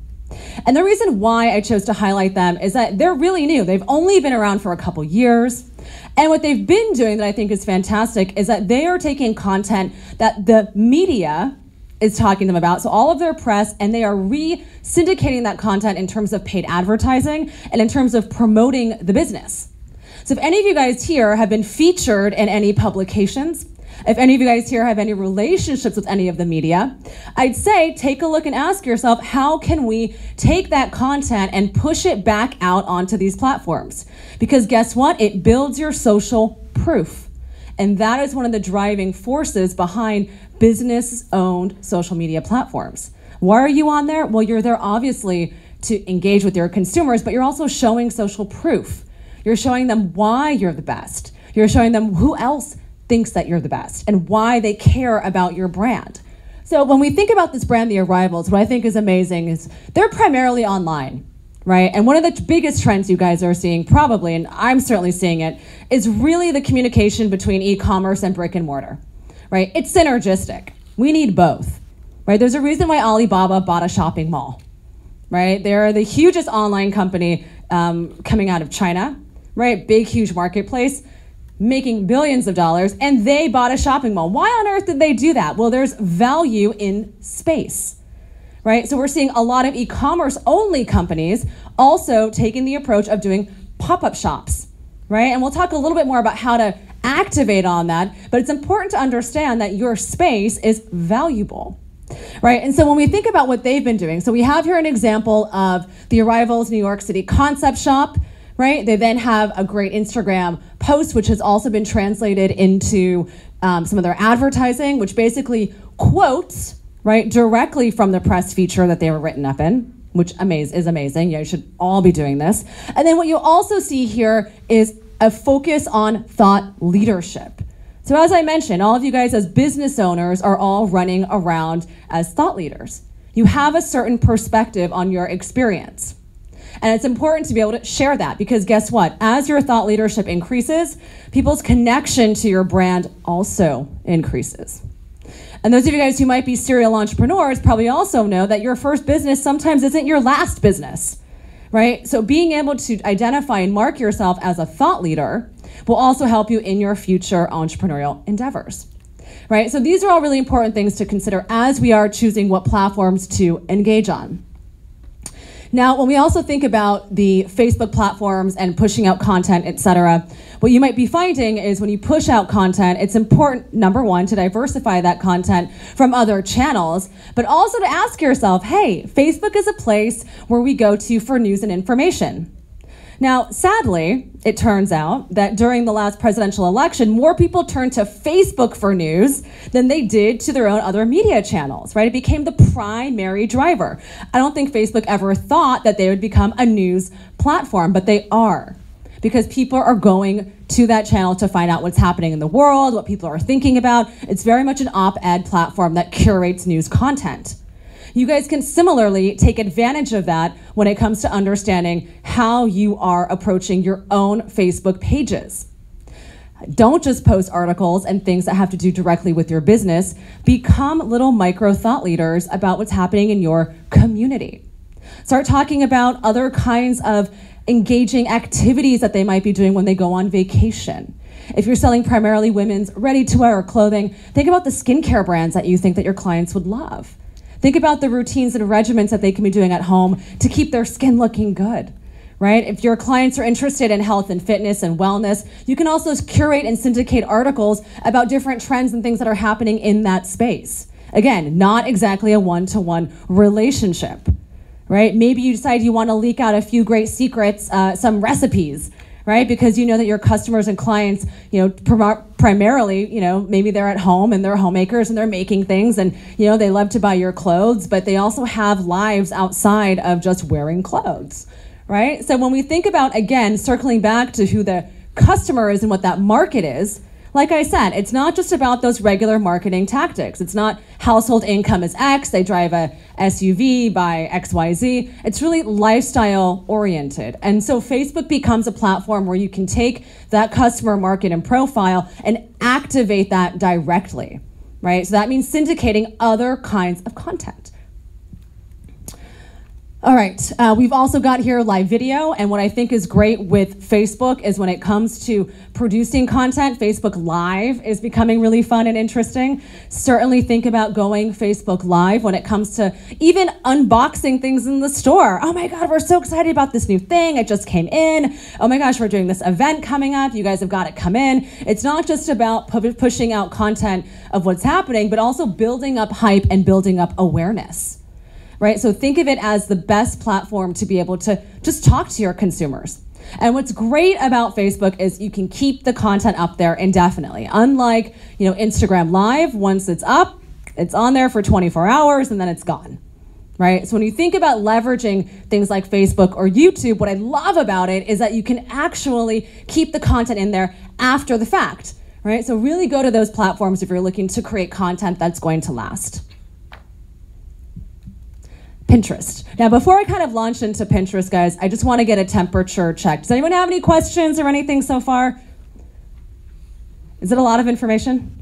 And the reason why I chose to highlight them is that they're really new. They've only been around for a couple years. And what they've been doing that I think is fantastic is that they are taking content that the media is talking to them about, so all of their press, and they are re-syndicating that content in terms of paid advertising and in terms of promoting the business. So if any of you guys here have been featured in any publications, if any of you guys here have any relationships with any of the media, I'd say take a look and ask yourself, how can we take that content and push it back out onto these platforms? Because guess what? It builds your social proof. And that is one of the driving forces behind business-owned social media platforms. Why are you on there? Well, you're there obviously to engage with your consumers, but you're also showing social proof. You're showing them why you're the best. You're showing them who else thinks that you're the best and why they care about your brand. So when we think about this brand, The Arrivals, what I think is amazing is they're primarily online, right? And one of the biggest trends you guys are seeing probably, and I'm certainly seeing it, is really the communication between e-commerce and brick and mortar, right? It's synergistic. We need both, right? There's a reason why Alibaba bought a shopping mall, right? They're the hugest online company coming out of China, right? Big, huge marketplace, making billions of dollars, and they bought a shopping mall. Why on earth did they do that? Well, there's value in space, right? So we're seeing a lot of e-commerce only companies also taking the approach of doing pop-up shops, right? And we'll talk a little bit more about how to activate on that, but it's important to understand that your space is valuable, right? And so when we think about what they've been doing, so we have here an example of The Arrivals New York City concept shop, right? They then have a great Instagram post, which has also been translated into some of their advertising, which basically quotes, right, directly from the press feature that they were written up in, which is amazing. You should all be doing this. And then what you also see here is a focus on thought leadership. So as I mentioned, all of you guys as business owners are all running around as thought leaders. You have a certain perspective on your experience. And it's important to be able to share that because guess what? As your thought leadership increases, people's connection to your brand also increases. And those of you guys who might be serial entrepreneurs probably also know that your first business sometimes isn't your last business, right? So being able to identify and mark yourself as a thought leader will also help you in your future entrepreneurial endeavors, right? So these are all really important things to consider as we are choosing what platforms to engage on. Now, when we also think about the Facebook platforms and pushing out content, etc., what you might be finding is when you push out content, it's important, number one, to diversify that content from other channels, but also to ask yourself, hey, Facebook is a place where we go to for news and information. Now, sadly, it turns out that during the last presidential election, more people turned to Facebook for news than they did to their own other media channels, right? It became the primary driver. I don't think Facebook ever thought that they would become a news platform, but they are, because people are going to that channel to find out what's happening in the world, what people are thinking about. It's very much an op-ed platform that curates news content. You guys can similarly take advantage of that when it comes to understanding how you are approaching your own Facebook pages. Don't just post articles and things that have to do directly with your business. Become little micro thought leaders about what's happening in your community. Start talking about other kinds of engaging activities that they might be doing when they go on vacation. If you're selling primarily women's ready-to-wear clothing, think about the skincare brands that you think that your clients would love. Think about the routines and regimens that they can be doing at home to keep their skin looking good, right? If your clients are interested in health and fitness and wellness, you can also curate and syndicate articles about different trends and things that are happening in that space. Again, not exactly a one-to-one relationship, right? Maybe you decide you want to leak out a few great secrets, some recipes, right? Because you know that your customers and clients, primarily, maybe they're at home and they're homemakers and they're making things and, they love to buy your clothes, but they also have lives outside of just wearing clothes, right? So when we think about, again, circling back to who the customer is and what that market is, like I said, it's not just about those regular marketing tactics. It's not household income is X, they drive a SUV by XYZ. It's really lifestyle oriented. And so Facebook becomes a platform where you can take that customer market and profile and activate that directly, right? So that means syndicating other kinds of content. All right, we've also got here live video, and what I think is great with Facebook is when it comes to producing content, Facebook Live is becoming really fun and interesting. Certainly think about going Facebook Live when it comes to even unboxing things in the store. Oh my God, we're so excited about this new thing. It just came in. Oh my gosh, we're doing this event coming up. You guys have got to come in. It's not just about pushing out content of what's happening, but also building up hype and building up awareness. Right? So think of it as the best platform to be able to just talk to your consumers. And what's great about Facebook is you can keep the content up there indefinitely. Unlike, Instagram Live, once it's up, it's on there for 24 hours and then it's gone. Right? So when you think about leveraging things like Facebook or YouTube, what I love about it is that you can actually keep the content in there after the fact. Right? So really go to those platforms if you're looking to create content that's going to last. Pinterest. Now, before I kind of launch into Pinterest, guys, I just want to get a temperature check. Does anyone have any questions or anything so far? Is it a lot of information?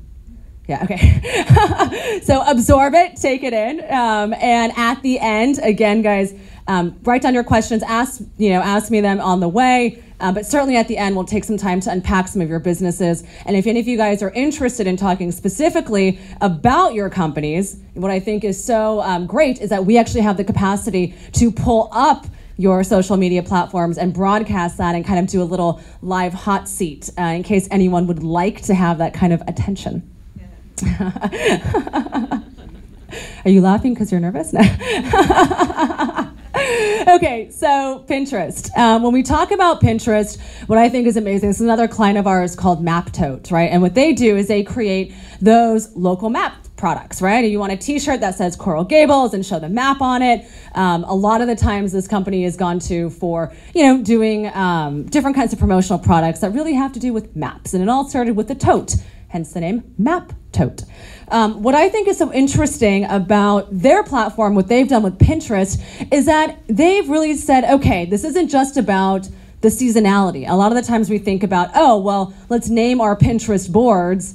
Yeah, okay. So absorb it, take it in, and at the end, again, guys, write down your questions, ask me them on the way, but certainly at the end, we'll take some time to unpack some of your businesses. And if any of you guys are interested in talking specifically about your companies, what I think is so great is that we actually have the capacity to pull up your social media platforms and broadcast that and kind of do a little live hot seat in case anyone would like to have that kind of attention. Are you laughing because you're nervous? No. Okay, so Pinterest. When we talk about Pinterest, what I think is amazing, this is another client of ours called MapTote, right? And what they do is they create those local map products, right? You want a t-shirt that says Coral Gables and show the map on it. A lot of the times this company has gone to for, doing different kinds of promotional products that really have to do with maps. And it all started with the tote, hence the name MapTote. What I think is so interesting about their platform, what they've done with Pinterest, is that they've really said, okay, this isn't just about the seasonality. A lot of the times we think about, oh, well, let's name our Pinterest boards,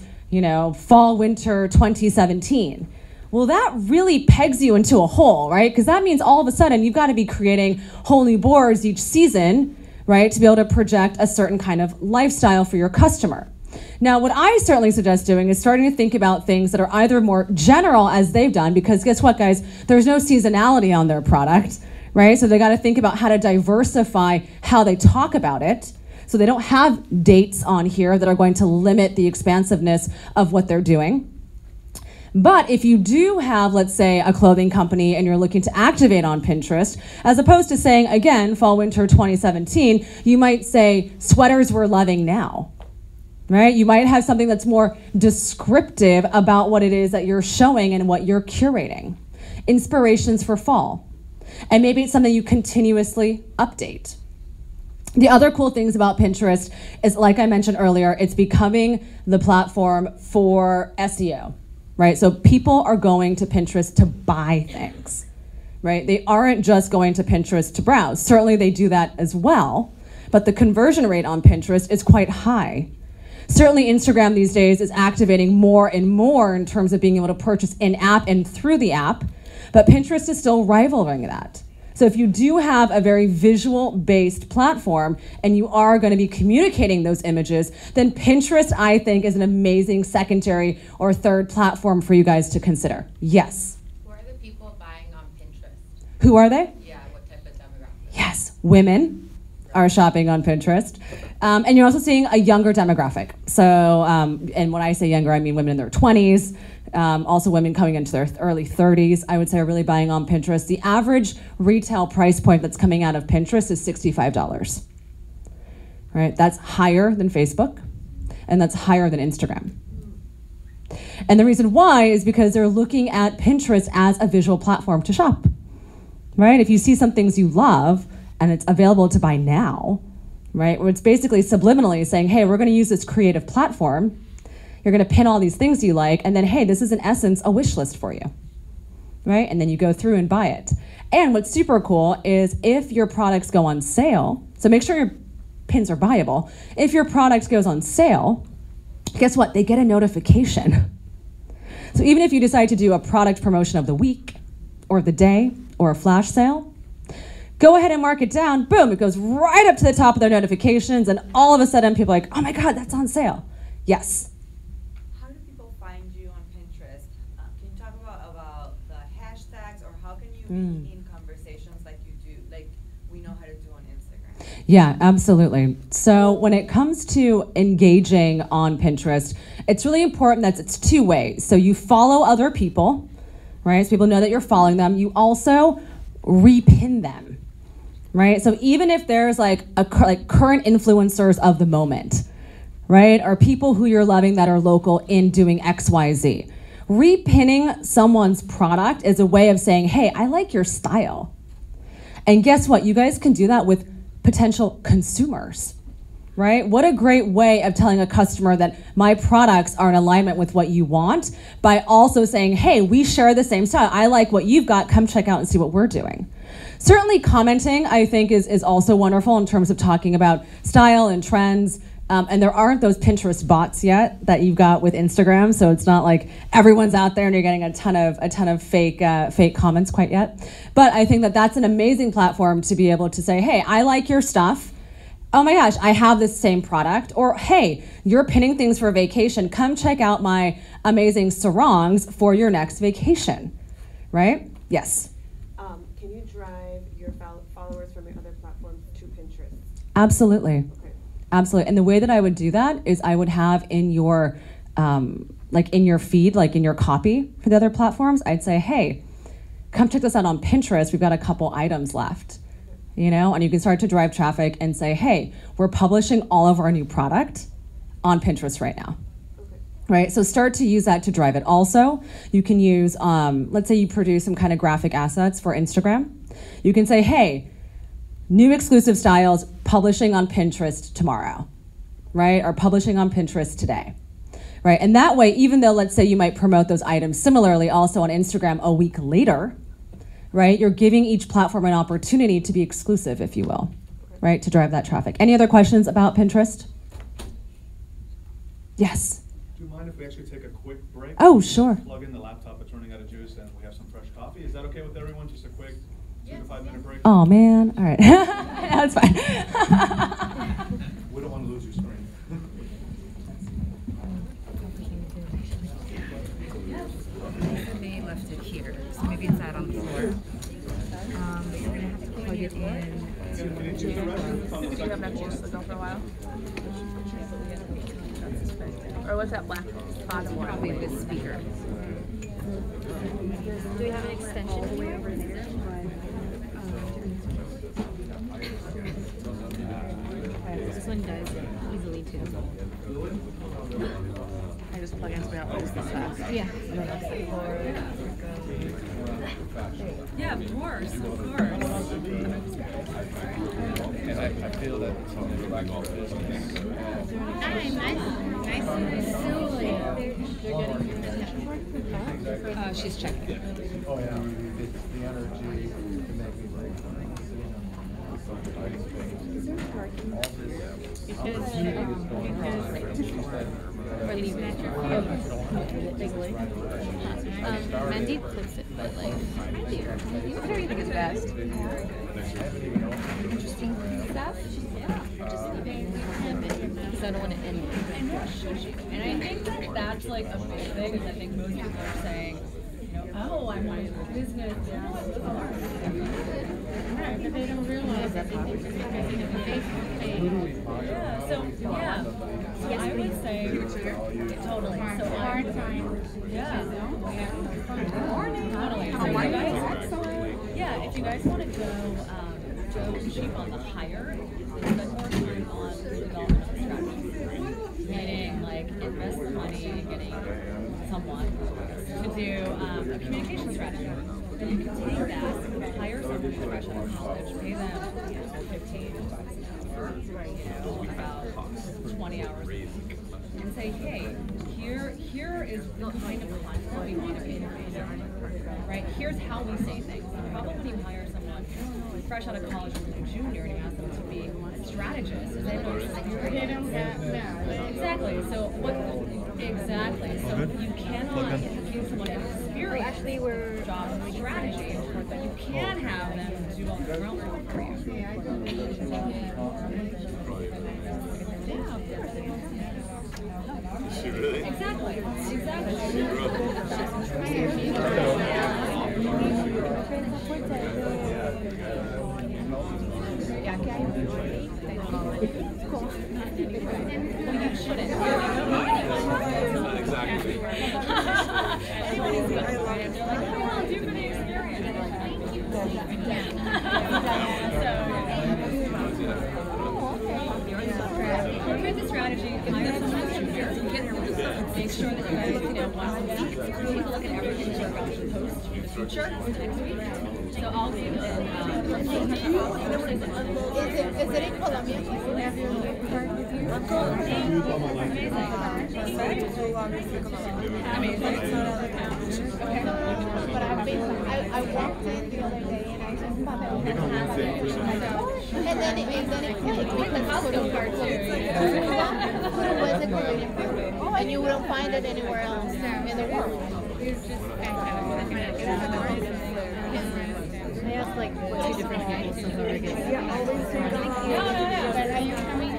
fall, winter 2017. Well, that really pegs you into a hole, right? Because that means all of a sudden you've got to be creating whole new boards each season, right, to be able to project a certain kind of lifestyle for your customer. Now, what I certainly suggest doing is starting to think about things that are either more general, as they've done, because guess what, guys? There's no seasonality on their product, right? So they got to think about how to diversify how they talk about it. So they don't have dates on here that are going to limit the expansiveness of what they're doing. But if you do have, let's say, a clothing company and you're looking to activate on Pinterest, as opposed to saying, again, fall, winter 2017, you might say, sweaters we're loving now. Right? You might have something that's more descriptive about what it is that you're showing and what you're curating. Inspirations for fall. And maybe it's something you continuously update. The other cool things about Pinterest is, like I mentioned earlier, it's becoming the platform for SEO, right? So people are going to Pinterest to buy things, right? They aren't just going to Pinterest to browse. Certainly they do that as well, but the conversion rate on Pinterest is quite high. Certainly Instagram these days is activating more and more in terms of being able to purchase in-app and through the app, but Pinterest is still rivaling that. So if you do have a very visual-based platform and you are going to be communicating those images, then Pinterest, I think, is an amazing secondary or third platform for you guys to consider. Yes? Who are the people buying on Pinterest? Who are they? Yeah, what type of demographic? Yes, women are shopping on Pinterest. And you're also seeing a younger demographic. So, and when I say younger, I mean women in their 20s. Also women coming into their early 30s, I would say, are really buying on Pinterest. The average retail price point that's coming out of Pinterest is $65. Right? That's higher than Facebook, and that's higher than Instagram. And the reason why is because they're looking at Pinterest as a visual platform to shop. Right? If you see some things you love and it's available to buy now, right? Where it's basically subliminally saying, hey, we're going to use this creative platform. You're going to pin all these things you like, and then, hey, this is in essence a wish list for you, right? And then you go through and buy it. And what's super cool is if your products go on sale, so make sure your pins are buyable. If your product goes on sale, guess what? They get a notification. So even if you decide to do a product promotion of the week or the day or a flash sale, go ahead and mark it down, boom, it goes right up to the top of their notifications, and all of a sudden people are like, oh my God, that's on sale. Yes. How do people find you on Pinterest? Can you talk about the hashtags, or how can you be in conversations like you do, like we know how to do on Instagram? Yeah, absolutely. So when it comes to engaging on Pinterest, it's really important that it's two ways. So you follow other people, right? So people know that you're following them. You also repin them. Right? So even if there's like current influencers of the moment, right? Or people who you're loving that are local in doing X, Y, Z. Repinning someone's product is a way of saying, hey, I like your style. And guess what? You guys can do that with potential consumers, right? What a great way of telling a customer that my products are in alignment with what you want by also saying, hey, we share the same style. I like what you've got. Come check out and see what we're doing. Certainly commenting, I think, is also wonderful in terms of talking about style and trends. And there aren't those Pinterest bots yet that you've got with Instagram, so it's not like everyone's out there and you're getting a ton of fake comments quite yet. But I think that that's an amazing platform to be able to say, hey, I like your stuff. Oh my gosh, I have this same product. Or hey, you're pinning things for a vacation. Come check out my amazing sarongs for your next vacation. Right? Yes. Can you drive your followers from your other platforms to Pinterest? Absolutely. Okay. Absolutely. And the way that I would do that is I would have in your in your feed, like in your copy for the other platforms, I'd say, hey, come check this out on Pinterest. We've got a couple items left. You know, and you can start to drive traffic and say, hey, we're publishing all of our new product on Pinterest right now. Right, so start to use that to drive it. Also, you can use, let's say you produce some kind of graphic assets for Instagram. You can say, hey, new exclusive styles publishing on Pinterest tomorrow, right? Or publishing on Pinterest today, right? And that way, even though, let's say you might promote those items similarly also on Instagram a week later, right? You're giving each platform an opportunity to be exclusive, if you will, right? To drive that traffic. Any other questions about Pinterest? Yes. Do you mind if we actually take a quick break? Oh, sure. Plug in the laptop, it's running out of juice, and we have some fresh coffee. Is that okay with everyone? Just a quick 2 to 5 minute break? Oh, man. All right. That's fine. We don't want to lose your screen. They left it here, so maybe it's out on the floor. But you're going to have to plug it in. Can you choose the restroom? Did you have that juice to go for a while? Or what's that black bottom one? Probably the speaker. Do we have an extension here? This one does easily too. I just plug in so we don't lose this fast. Yeah. Yeah, of course, of course. And I feel that something like all business. She's checking. Oh yeah, it's the energy to make me break. Mandy puts it, but like, I do. What do you think is best? Interesting stuff? Yeah. Because I don't want to end it. And I think that that's like a big thing, is I think most people are saying, you know, oh, I'm my business. But they don't realize that they think it's because you have a Facebook page. Yeah, so I would say totally. So Hard time. Yeah. Morning. Totally. So you guys, yeah, if you guys want to go cheap on the hire, spend more time on development strategy. Meaning, like, invest the money in getting someone to do a communication strategy. And you can take that, hire someone who's fresh out of college, pay them, you know, $15 an hour, you know, about 20 hours a week, and say, hey, here is the kind of content we want to innovate on, right? Here's how we say things. Probably when you hire someone fresh out of college as a junior and you ask them to be a strategist, is they don't exactly. So so you cannot give someone an experience Actually, we're job strategy, but you can have them do all the groundwork for you. Exactly. You shouldn't. Exactly. Anybody's good. They're like, oh, I'll do for the experience. And I'm like, thank you. Look at the strategy. Hire someone to make sure that you guys, you know, once a week, take a look at everything that you're going to post for the future next week. So I'll give Is it in Colombia? have your card with you. But I walked in the other day and I just thought that and then it clicked because Costco card too. But it was a Korean food. And you wouldn't find it anywhere else in the world. They asked like 2 different people, so whoever gets it. But are you coming?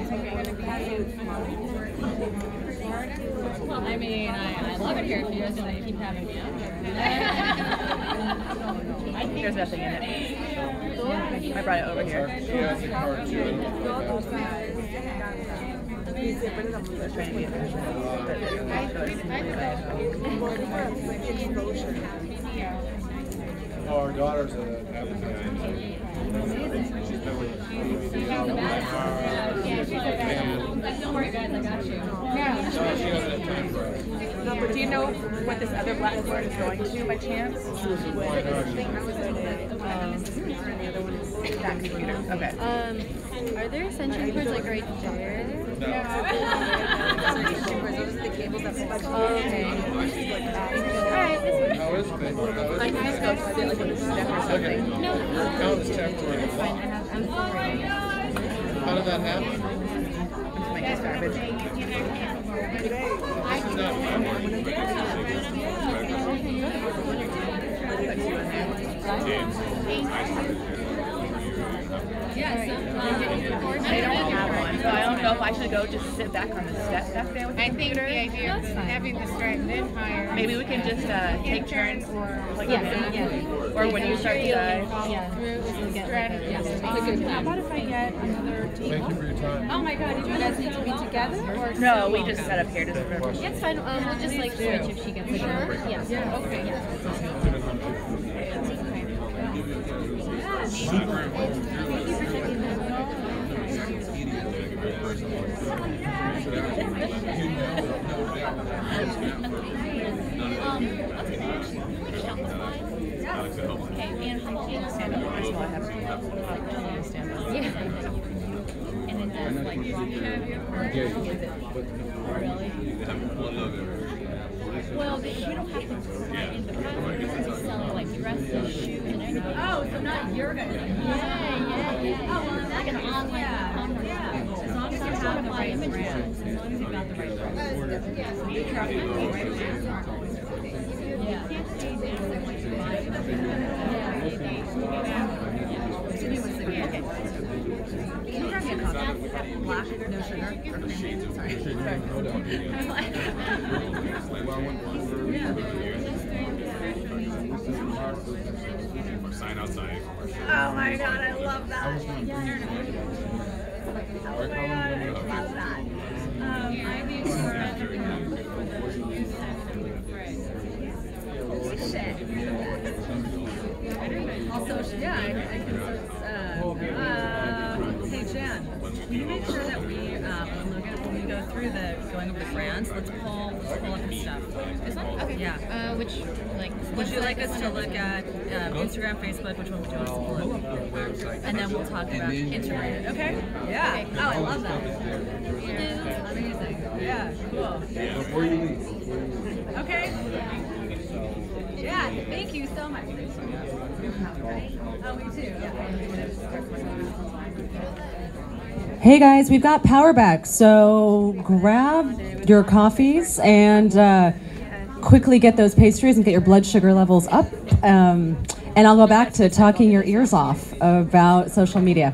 Well, I mean, I love it here. If you guys want to keep having me out here. There's nothing in it. I brought it over here. Our daughter's an advocate. She's been with Don't worry, guys, I got you. she hasn't had time for us. Do you know what this other blackboard is going to by chance? That computer. Okay. Are there extension cords like right there? Those are the cables that Okay. Alright, this How is it? I can just go to it like with a step or something. one. No, Count is temporary. it's fine. I'm sorry. How did that happen? Make this garbage. It's not They don't have one, so I don't know if I should go just sit back on the step back there with the computer. The idea of having the strike then hire. Maybe we can just take turns, like Yeah. or when you start to dive. How about if I get another Thank you for your time. Oh my god, did you guys need to be together? Or No, we just set up here just for. It's fine. We'll just like switch if she gets it. Yeah. Yeah. Okay. Thank you for checking that. Okay, and how about stand up? First of all, I have to stand up. Yeah. And it does like drop you. Really? Well, You don't have to write in the platform. You can sell like dresses, shoes, and everything. Oh, so not your guys. Yeah. Oh, well, like an online e-commerce. Yeah. As long as you have the right brands. As long as you've got the right brands. You can have the right brands aren't always yeah. Can you grab me a coffee? Black, no sugar. Sign outside. Oh my god, I love that. Oh my god, I love that. Also, yeah, I can hey Jan, can you make sure that we, when we go through going over the brands, let's pull up the stuff. This one? Okay. Yeah. Would you like us to look at Instagram, Facebook, which one would you want us to pull up? And then we'll talk about integrated. Okay? Yeah. Okay. Oh, I love that. Amazing. Yeah, cool. Before you leave. Okay. Yeah, thank you so much. Oh, me too. Hey guys, we've got power back, so grab your coffees and quickly get those pastries and get your blood sugar levels up. And I'll go back to talking your ears off about social media.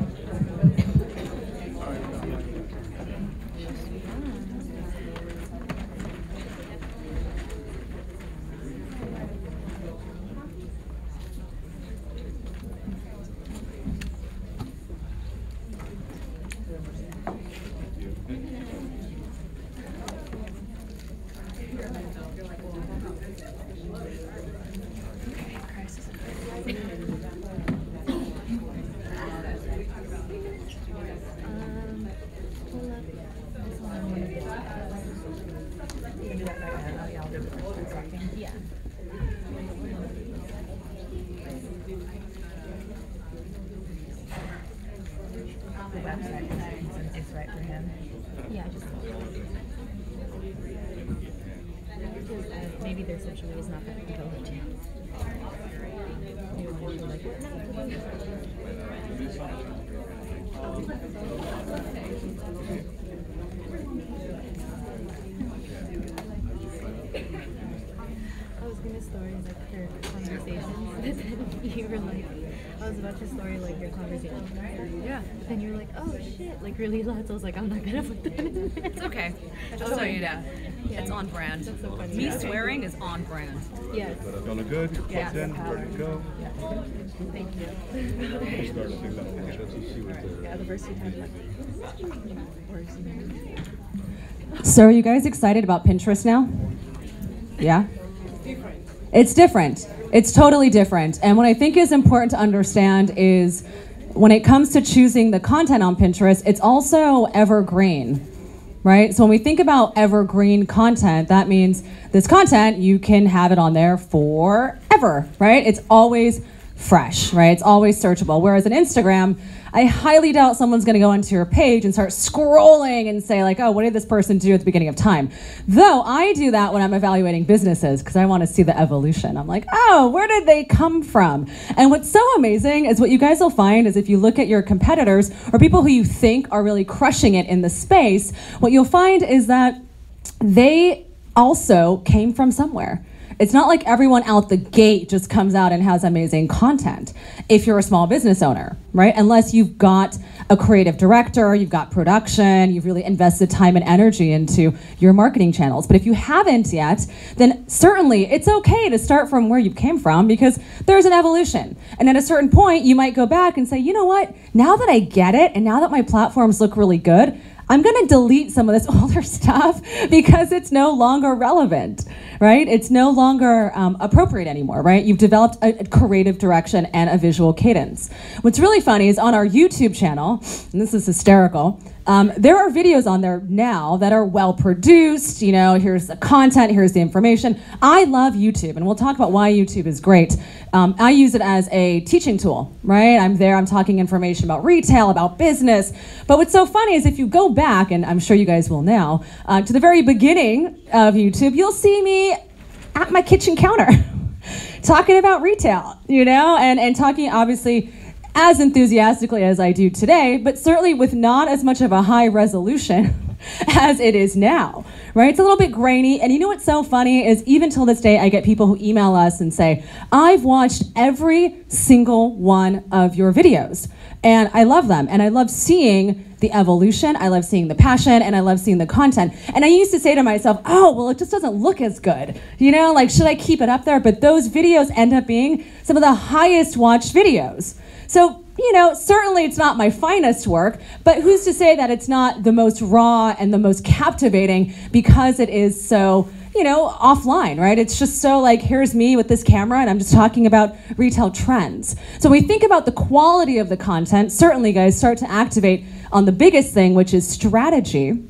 It's right for him. Yeah, just maybe their social media is not that relevant to you. I was gonna story like your conversations, but then you were like, I was about to story like your conversation. Yeah. Then you were like, oh shit, like really loud. So I was like, I'm not gonna put that in there. It's okay. Just so you know. Yeah. It's on brand. That's so funny. Me swearing is on brand. Yes. Feeling good? Yeah. Plugged in, ready to go. Yeah. Thank you. We'll start things up on chips and see what the Yeah, the first few times like So are you guys excited about Pinterest now? Yeah? It's different. It's totally different. And what I think is important to understand is when it comes to choosing the content on Pinterest, it's also evergreen, right? So when we think about evergreen content, that means this content, you can have it on there forever, right? It's always fresh, right? It's always searchable. Whereas on Instagram, I highly doubt someone's going to go onto your page and start scrolling and say like, oh, what did this person do at the beginning of time? Though I do that when I'm evaluating businesses because I want to see the evolution. I'm like, oh, where did they come from? And what's so amazing is what you guys will find is if you look at your competitors or people who you think are really crushing it in the space, what you'll find is that they also came from somewhere. It's not like everyone out the gate just comes out and has amazing content if you're a small business owner, right? Unless you've got a creative director, you've got production, you've really invested time and energy into your marketing channels. But if you haven't yet, then certainly it's okay to start from where you came from because there's an evolution. And at a certain point, you might go back and say, you know what? Now that I get it and now that my platforms look really good, I'm going to delete some of this older stuff because it's no longer relevant, right? It's no longer appropriate anymore, right? You've developed a creative direction and a visual cadence. What's really funny is on our YouTube channel, and this is hysterical, there are videos on there now that are well produced. You know, here's the content, here's the information. I love YouTube, and we'll talk about why YouTube is great. I use it as a teaching tool, right? I'm there, I'm talking information about retail, about business. But what's so funny is if you go back, and I'm sure you guys will now, to the very beginning of YouTube, you'll see me at my kitchen counter talking about retail, you know, and talking obviously as enthusiastically as I do today, but certainly with not as much of a high resolution as it is now, right? It's a little bit grainy. And you know what's so funny is even till this day, I get people who email us and say, I've watched every single one of your videos and I love them. And I love seeing the evolution, I love seeing the passion, and I love seeing the content. And I used to say to myself, oh, well, it just doesn't look as good. You know, like, should I keep it up there? But those videos end up being some of the highest watched videos. So, you know, certainly it's not my finest work, but who's to say that it's not the most raw and the most captivating because it is so, you know, offline, right? It's just so like, here's me with this camera and I'm just talking about retail trends. So when we think about the quality of the content, certainly guys start to activate on the biggest thing, which is strategy,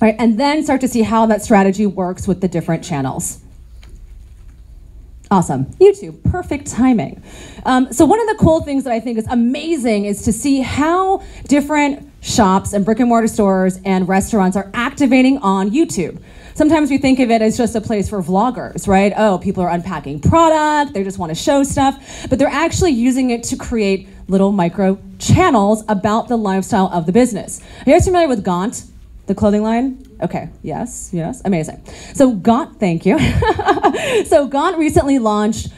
right? And then start to see how that strategy works with the different channels. Awesome. YouTube, perfect timing. So one of the cool things that I think is amazing is to see how different shops and brick and mortar stores and restaurants are activating on YouTube. Sometimes we think of it as just a place for vloggers, right? Oh, people are unpacking product, they just want to show stuff, but they're actually using it to create little micro channels about the lifestyle of the business. Are you guys familiar with Gaunt, the clothing line? Okay, yes, amazing. So Gaunt, thank you. So Gaunt recently launched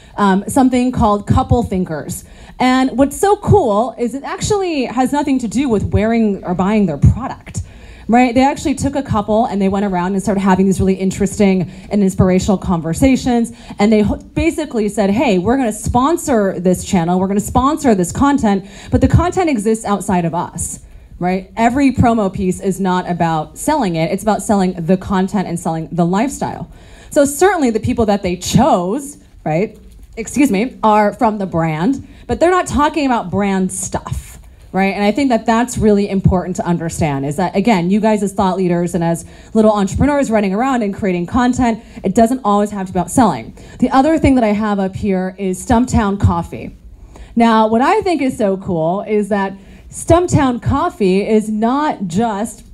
something called Couple Thinkers. And what's so cool is it actually has nothing to do with wearing or buying their product, right? They actually took a couple and they went around and started having these really interesting and inspirational conversations. And they basically said, hey, we're gonna sponsor this channel, we're gonna sponsor this content, but the content exists outside of us. Right? Every promo piece is not about selling it, it's about selling the content and selling the lifestyle. So certainly the people that they chose, right, are from the brand, but they're not talking about brand stuff, right? And I think that that's really important to understand is that, again, you guys as thought leaders and as little entrepreneurs running around and creating content, it doesn't always have to be about selling. The other thing that I have up here is Stumptown Coffee. Now, what I think is so cool is that Stumptown Coffee is not just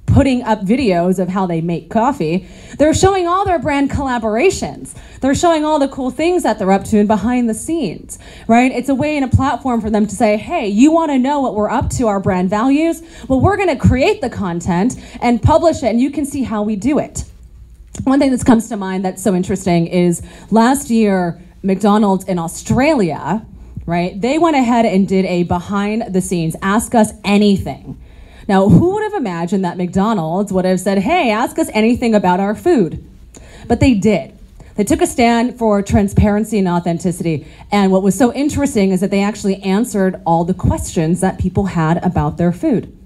putting up videos of how they make coffee. They're showing all their brand collaborations. They're showing all the cool things that they're up to and behind the scenes, right? It's a way and a platform for them to say, hey, you want to know what we're up to, our brand values? Well, we're going to create the content and publish it, and you can see how we do it. One thing that comes to mind that's so interesting is last year, McDonald's in Australia, right? They went ahead and did a behind the scenes, ask us anything. Now, who would have imagined that McDonald's would have said, hey, ask us anything about our food? But they did. They took a stand for transparency and authenticity. And what was so interesting is that they actually answered all the questions that people had about their food.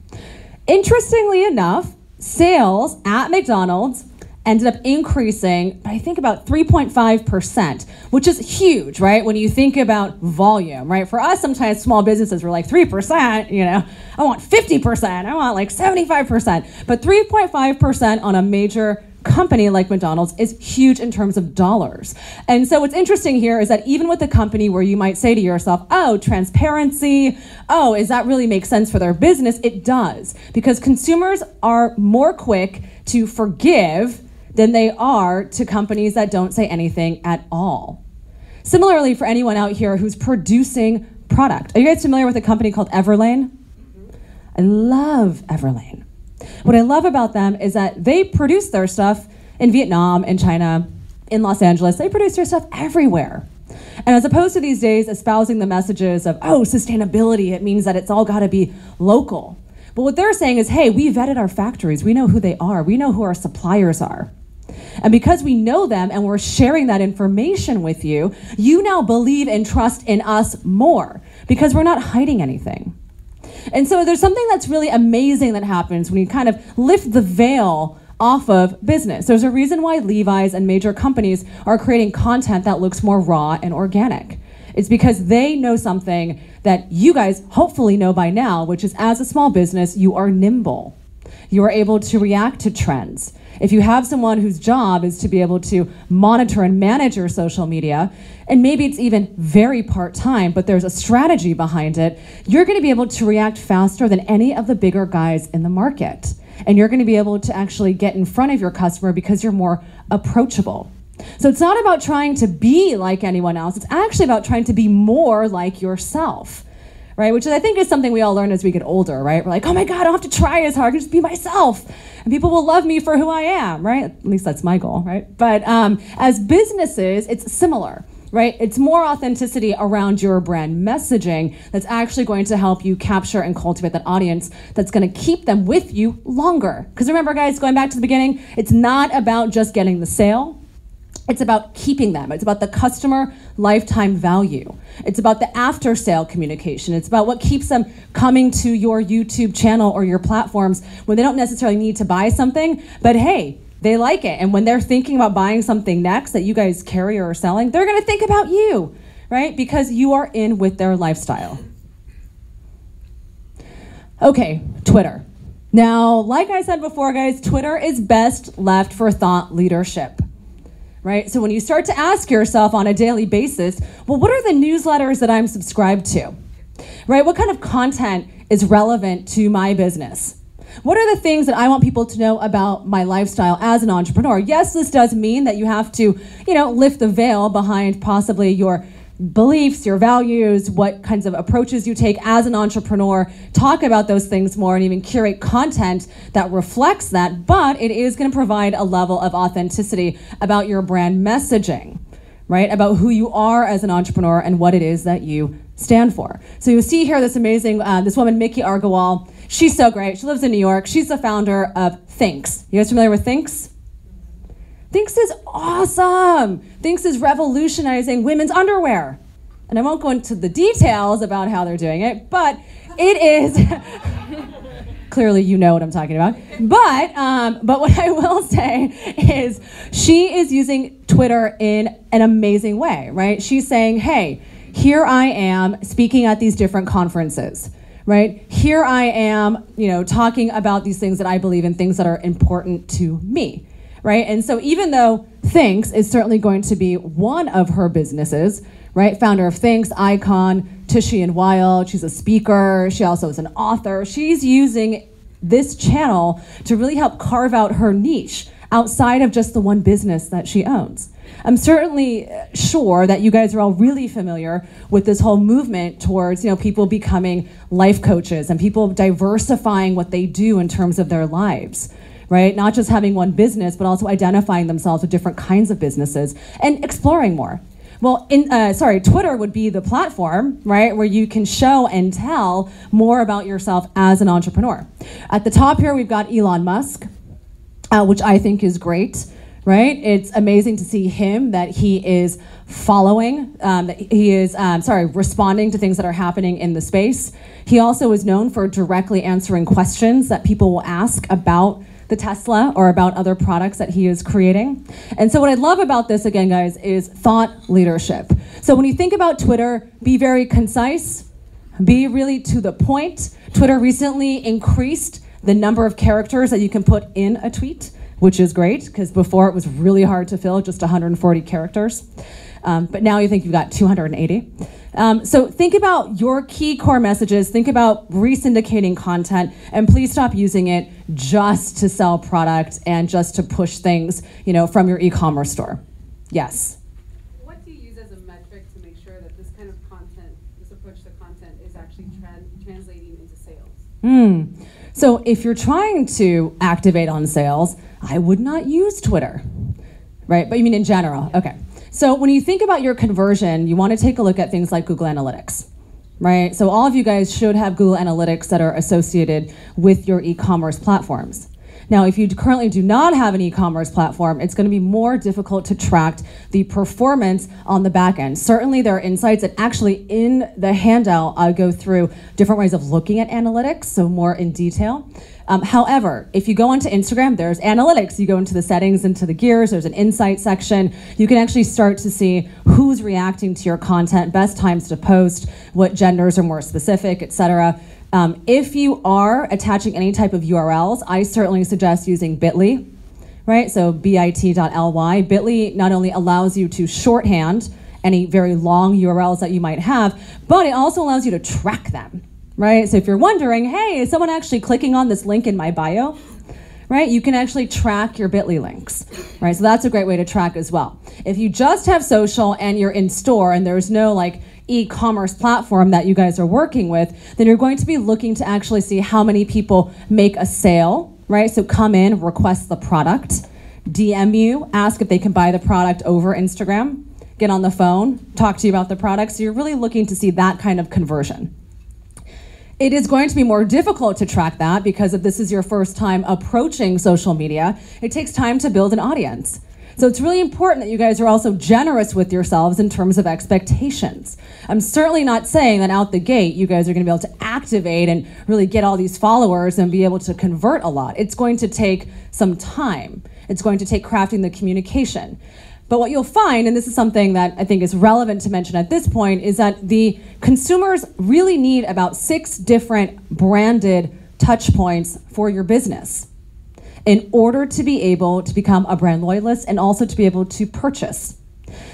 Interestingly enough, sales at McDonald's ended up increasing by I think about 3.5%, which is huge, right? When you think about volume, right? For us, sometimes small businesses were like 3%, you know, I want 50%, I want like 75%, but 3.5% on a major company like McDonald's is huge in terms of dollars. And so what's interesting here is that even with a company where you might say to yourself, oh, transparency, oh, does that really make sense for their business? It does, because consumers are more quick to forgive than they are to companies that don't say anything at all. Similarly, for anyone out here who's producing product, are you guys familiar with a company called Everlane? I love Everlane. What I love about them is that they produce their stuff in Vietnam, in China, in Los Angeles. They produce their stuff everywhere. And as opposed to these days espousing the messages of, oh, sustainability, it means that it's all gotta be local. But what they're saying is, hey, we vetted our factories. We know who they are. We know who our suppliers are. And because we know them and we're sharing that information with you, you now believe and trust in us more because we're not hiding anything. And so there's something that's really amazing that happens when you kind of lift the veil off of business. There's a reason why Levi's and major companies are creating content that looks more raw and organic. It's because they know something that you guys hopefully know by now, which is as a small business, you are nimble. You are able to react to trends. If you have someone whose job is to be able to monitor and manage your social media, and maybe it's even very part-time, but there's a strategy behind it, you're gonna be able to react faster than any of the bigger guys in the market. And you're gonna be able to actually get in front of your customer because you're more approachable. So it's not about trying to be like anyone else. It's actually about trying to be more like yourself, right? Which I think is something we all learn as we get older, right? We're like, oh my God, I don't have to try as hard. I can just be myself. And people will love me for who I am, right? At least that's my goal, right? But as businesses, it's similar, right? It's more authenticity around your brand messaging that's actually going to help you capture and cultivate that audience that's going to keep them with you longer. Because remember, guys, going back to the beginning, it's not about just getting the sale. It's about keeping them. It's about the customer lifetime value. It's about the after sale communication. It's about what keeps them coming to your YouTube channel or your platforms when they don't necessarily need to buy something, but hey, they like it. And when they're thinking about buying something next that you guys carry or are selling, they're gonna think about you, right? Because you are in with their lifestyle. Okay, Twitter. Now, like I said before, guys, Twitter is best left for thought leadership. Right? So when you start to ask yourself on a daily basis, well, what are the newsletters that I'm subscribed to? Right? What kind of content is relevant to my business? What are the things that I want people to know about my lifestyle as an entrepreneur? Yes, this does mean that you have to, lift the veil behind possibly your beliefs, your values, what kinds of approaches you take as an entrepreneur, talk about those things more and even curate content that reflects that, but it is going to provide a level of authenticity about your brand messaging, right? About who you are as an entrepreneur and what it is that you stand for. So you see here this amazing, this woman, Mickey Argawal. She's so great. She lives in New York. She's the founder of Thinx. You guys familiar with Thinx? Thinx is awesome. Thinx is revolutionizing women's underwear. And I won't go into the details about how they're doing it, but it is, clearly you know what I'm talking about. But what I will say is she is using Twitter in an amazing way, right? She's saying, hey, here I am speaking at these different conferences, right? Here I am, talking about these things that I believe in, things that are important to me. Right? And so even though Thinx is certainly going to be one of her businesses, right? Founder of Thinx, Icon, Tushy and Wild, she's a speaker, she also is an author. She's using this channel to really help carve out her niche outside of just the one business that she owns. I'm certainly sure that you guys are all really familiar with this whole movement towards, people becoming life coaches and people diversifying what they do in terms of their lives. Right? Not just having one business, but also identifying themselves with different kinds of businesses and exploring more. Well, Twitter would be the platform, right, where you can show and tell more about yourself as an entrepreneur. At the top here, we've got Elon Musk, which I think is great, right? It's amazing to see him, that he is following, that he is, responding to things that are happening in the space. He also is known for directly answering questions that people will ask about the Tesla or about other products that he is creating. And so what I love about this, again, guys, is thought leadership. So when you think about Twitter, be very concise, be really to the point. Twitter recently increased the number of characters that you can put in a tweet, which is great, because before it was really hard to fill just 140 characters. But now you think you've got 280. So think about your key core messages, think about re-syndicating content, and please stop using it just to sell product and just to push things, from your e-commerce store. Yes? What do you use as a metric to make sure that this kind of content, this approach to content is actually translating into sales? So if you're trying to activate on sales, I would not use Twitter, right? But you mean in general? Okay. So when you think about your conversion, you want to take a look at things like Google Analytics, right? So all of you guys should have Google Analytics that are associated with your e-commerce platforms. Now, if you currently do not have an e-commerce platform, it's going to be more difficult to track the performance on the back end. Certainly, there are insights, and actually in the handout, I'll go through different ways of looking at analytics, so more in detail. However, if you go onto Instagram, there's analytics. You go into the settings, into the gears, there's an insight section. You can actually start to see who's reacting to your content, best times to post, what genders are more specific, etc. If you are attaching any type of URLs, I certainly suggest using Bitly, right? So bit.ly. Bitly not only allows you to shorthand any very long URLs that you might have, but it also allows you to track them, right? So if you're wondering, hey, is someone actually clicking on this link in my bio, right? You can actually track your Bitly links, right? So that's a great way to track as well. If you just have social and you're in store and there's no like e-commerce platform that you guys are working with, then you're going to be looking to actually see how many people make a sale, right? So come in, request the product, DM you, ask if they can buy the product over Instagram, get on the phone, talk to you about the product. So you're really looking to see that kind of conversion. It is going to be more difficult to track that because if this is your first time approaching social media, it takes time to build an audience. So it's really important that you guys are also generous with yourselves in terms of expectations. I'm certainly not saying that out the gate you guys are going to be able to activate and really get all these followers and be able to convert a lot. It's going to take some time. It's going to take crafting the communication. But what you'll find, and this is something that I think is relevant to mention at this point, is that the consumers really need about 6 different branded touch points for your business in order to be able to become a brand loyalist and also to be able to purchase.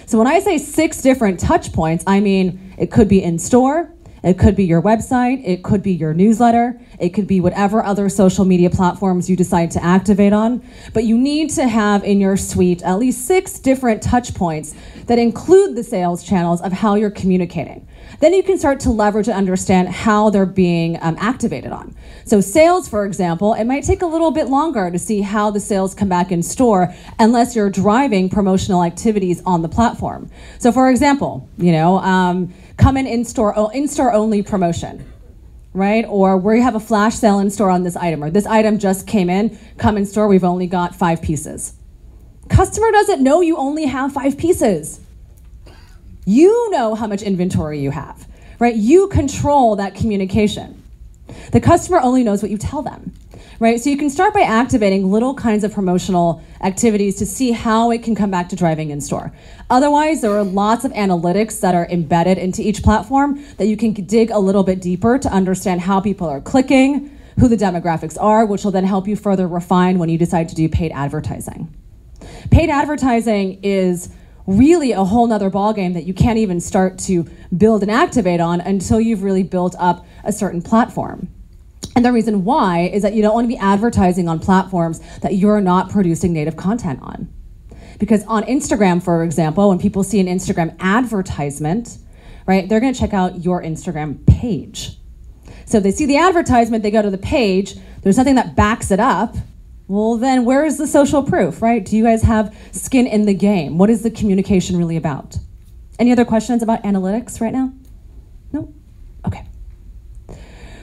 So when I say 6 different touch points, I mean it could be in store, it could be your website, it could be your newsletter, it could be whatever other social media platforms you decide to activate on, but you need to have in your suite at least 6 different touch points that include the sales channels of how you're communicating. Then you can start to leverage and understand how they're being activated on. So sales, for example, it might take a little bit longer to see how the sales come back in store unless you're driving promotional activities on the platform. So for example, come in-store only promotion, right? Or we have a flash sale in store on this item, or this item just came in, come in store, we've only got 5 pieces. Customer doesn't know you only have 5 pieces. You know how much inventory you have, right? You control that communication. The customer only knows what you tell them, right? So you can start by activating little kinds of promotional activities to see how it can come back to driving in store. Otherwise, there are lots of analytics that are embedded into each platform that you can dig a little bit deeper to understand how people are clicking, who the demographics are, which will then help you further refine when you decide to do paid advertising. Paid advertising is really a whole nother ballgame that you can't even start to build and activate on until you've really built up a certain platform. And the reason why is that you don't want to be advertising on platforms that you're not producing native content on. Because on Instagram, for example, when people see an Instagram advertisement, right, they're going to check out your Instagram page. So if they see the advertisement, they go to the page, there's nothing that backs it up. Well, then where is the social proof, right? Do you guys have skin in the game? What is the communication really about? Any other questions about analytics right now? No? Okay.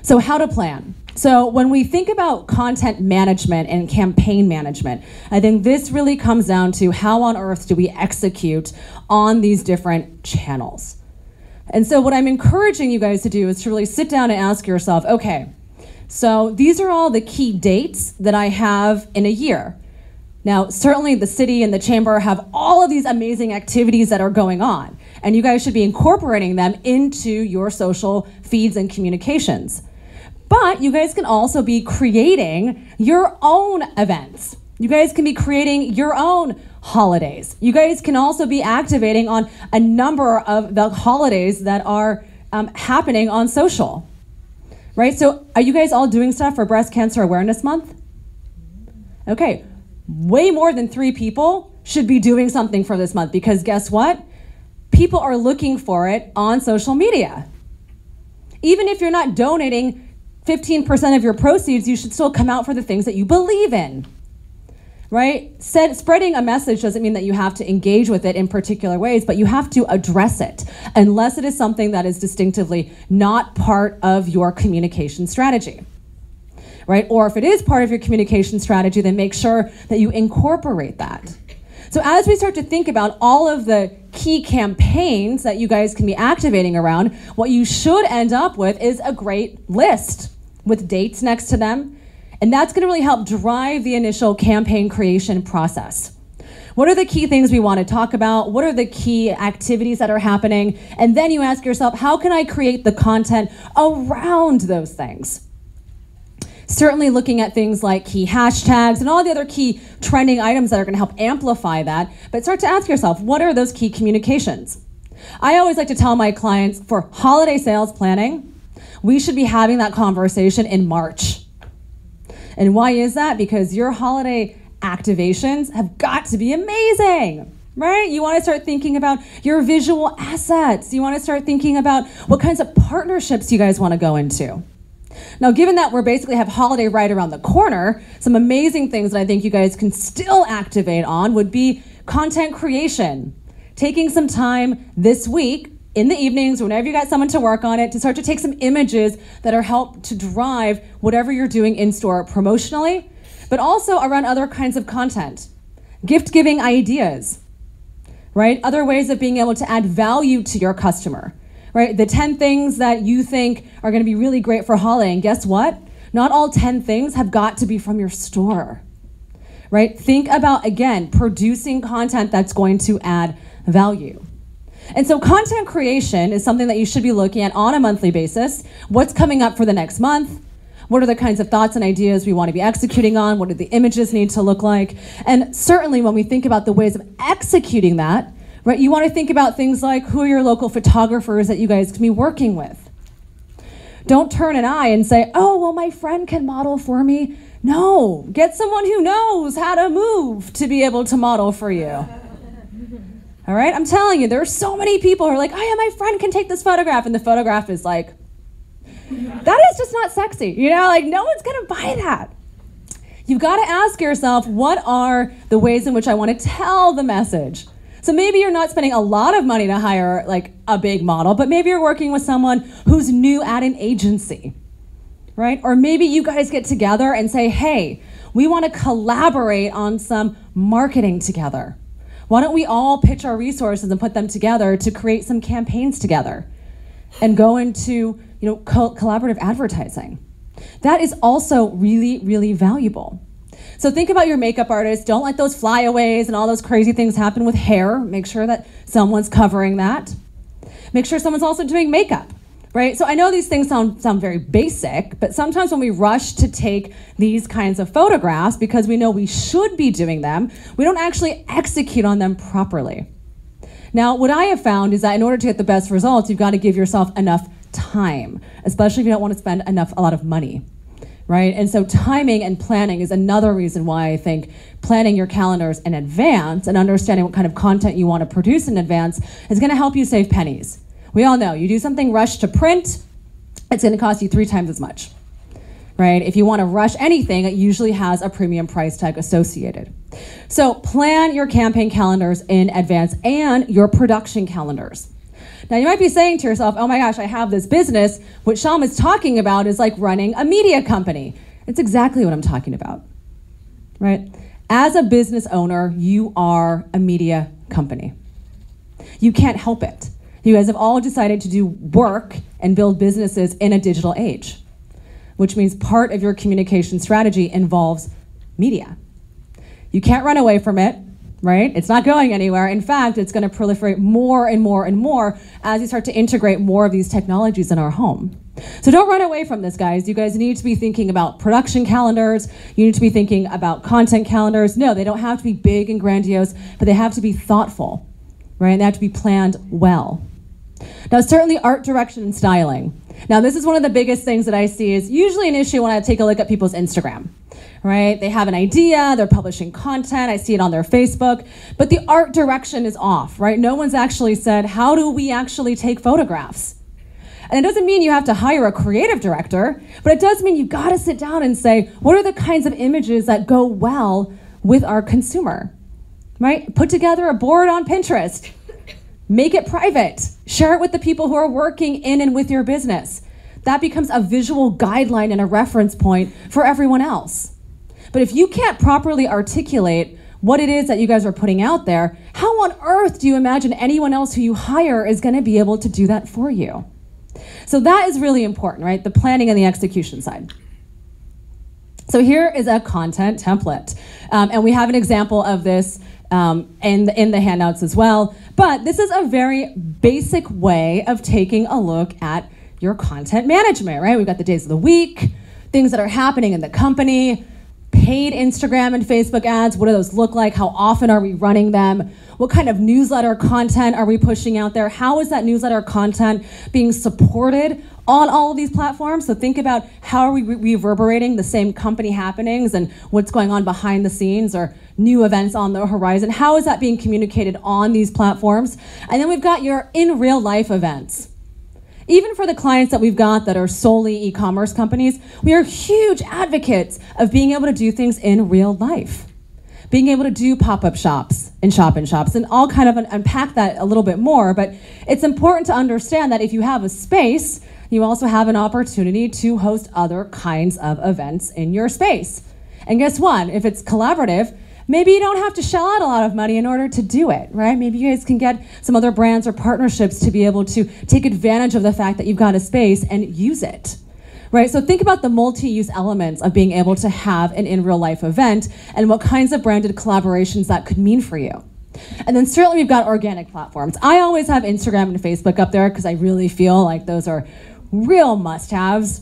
So how to plan. So when we think about content management and campaign management, I think this really comes down to how on earth do we execute on these different channels. And so what I'm encouraging you guys to do is to really sit down and ask yourself, okay, so these are all the key dates that I have in a year. Now, certainly the city and the chamber have all of these amazing activities that are going on, and you guys should be incorporating them into your social feeds and communications. But you guys can also be creating your own events. You guys can be creating your own holidays. You guys can also be activating on a number of the holidays that are happening on social. Right, so are you guys all doing stuff for Breast Cancer Awareness Month? Okay, way more than 3 people should be doing something for this month because guess what? People are looking for it on social media. Even if you're not donating 15% of your proceeds, you should still come out for the things that you believe in. Right? Spreading a message doesn't mean that you have to engage with it in particular ways, but you have to address it unless it is something that is distinctively not part of your communication strategy. Right? Or if it is part of your communication strategy, then make sure that you incorporate that. So as we start to think about all of the key campaigns that you guys can be activating around, what you should end up with is a great list with dates next to them. And that's going to really help drive the initial campaign creation process. What are the key things we want to talk about? What are the key activities that are happening? And then you ask yourself, how can I create the content around those things? Certainly looking at things like key hashtags and all the other key trending items that are going to help amplify that. But start to ask yourself, what are those key communications? I always like to tell my clients for holiday sales planning, we should be having that conversation in March. And why is that? Because your holiday activations have got to be amazing, right? You want to start thinking about your visual assets. You want to start thinking about what kinds of partnerships you guys want to go into. Now, given that we basically have holiday right around the corner, some amazing things that I think you guys can still activate on would be content creation. Taking some time this week in the evenings, whenever you got someone to work on it, to start to take some images that are help to drive whatever you're doing in store promotionally, but also around other kinds of content. Gift giving ideas, right? Other ways of being able to add value to your customer, right? The 10 things that you think are going to be really great for holiday, and guess what? Not all 10 things have got to be from your store, right? Think about, again, producing content that's going to add value. And so content creation is something that you should be looking at on a monthly basis. What's coming up for the next month? What are the kinds of thoughts and ideas we want to be executing on? What do the images need to look like? And certainly when we think about the ways of executing that, right, you want to think about things like who are your local photographers that you guys can be working with. Don't turn an eye and say, oh, well, my friend can model for me. No, get someone who knows how to move to be able to model for you. All right, I'm telling you, there are so many people who are like, oh yeah, my friend can take this photograph, and the photograph is like, that is just not sexy, you know, like no one's gonna buy that. You've got to ask yourself, what are the ways in which I want to tell the message? So maybe you're not spending a lot of money to hire like a big model, but maybe you're working with someone who's new at an agency, right? Or maybe you guys get together and say, hey, we want to collaborate on some marketing together. Why don't we all pitch our resources and put them together to create some campaigns together and go into, collaborative advertising? That is also really, really valuable. So think about your makeup artist. Don't let those flyaways and all those crazy things happen with hair. Make sure that someone's covering that. Make sure someone's also doing makeup, right? So I know these things sound very basic, but sometimes when we rush to take these kinds of photographs because we know we should be doing them, we don't actually execute on them properly. Now, what I have found is that in order to get the best results, you've got to give yourself enough time, especially if you don't want to spend a lot of money, right? And so timing and planning is another reason why I think planning your calendars in advance and understanding what kind of content you want to produce in advance is going to help you save pennies. We all know, you do something rushed to print, it's going to cost you 3 times as much, right? If you want to rush anything, it usually has a premium price tag associated. So plan your campaign calendars in advance and your production calendars. Now you might be saying to yourself, oh my gosh, I have this business. What Sham is talking about is like running a media company. It's exactly what I'm talking about, right? As a business owner, you are a media company. You can't help it. You guys have all decided to do work and build businesses in a digital age, which means part of your communication strategy involves media. You can't run away from it, right? It's not going anywhere. In fact, it's going to proliferate more and more and more as you start to integrate more of these technologies in our home. So don't run away from this, guys. You guys need to be thinking about production calendars. You need to be thinking about content calendars. No, they don't have to be big and grandiose, but they have to be thoughtful, right? And they have to be planned well. Now, certainly art direction and styling. Now, this is one of the biggest things that I see is usually an issue when I take a look at people's Instagram, right? They have an idea, they're publishing content, I see it on their Facebook, but the art direction is off, right? No one's actually said, how do we actually take photographs? And it doesn't mean you have to hire a creative director, but it does mean you gotta sit down and say, what are the kinds of images that go well with our consumer, right? Put together a board on Pinterest. Make it private. Share it with the people who are working in and with your business. That becomes a visual guideline and a reference point for everyone else. But if you can't properly articulate what it is that you guys are putting out there, how on earth do you imagine anyone else who you hire is going to be able to do that for you? So that is really important, right? The planning and the execution side. So here is a content template. And we have an example of this in the handouts as well. But this is a very basic way of taking a look at your content management, right? We've got the days of the week, things that are happening in the company, paid Instagram and Facebook ads? What do those look like? How often are we running them? What kind of newsletter content are we pushing out there? How is that newsletter content being supported on all of these platforms? So think about how are we reverberating the same company happenings and what's going on behind the scenes or new events on the horizon. How is that being communicated on these platforms? And then we've got your in real life events. Even for the clients that we've got that are solely e-commerce companies, we are huge advocates of being able to do things in real life. Being able to do pop-up shops and shop-in-shops, and I'll kind of unpack that a little bit more, but it's important to understand that if you have a space, you also have an opportunity to host other kinds of events in your space. And guess what? If it's collaborative, maybe you don't have to shell out a lot of money in order to do it, right? Maybe you guys can get some other brands or partnerships to be able to take advantage of the fact that you've got a space and use it. Right, so think about the multi-use elements of being able to have an in real life event and what kinds of branded collaborations that could mean for you. And then certainly we've got organic platforms. I always have Instagram and Facebook up there because I really feel like those are real must-haves.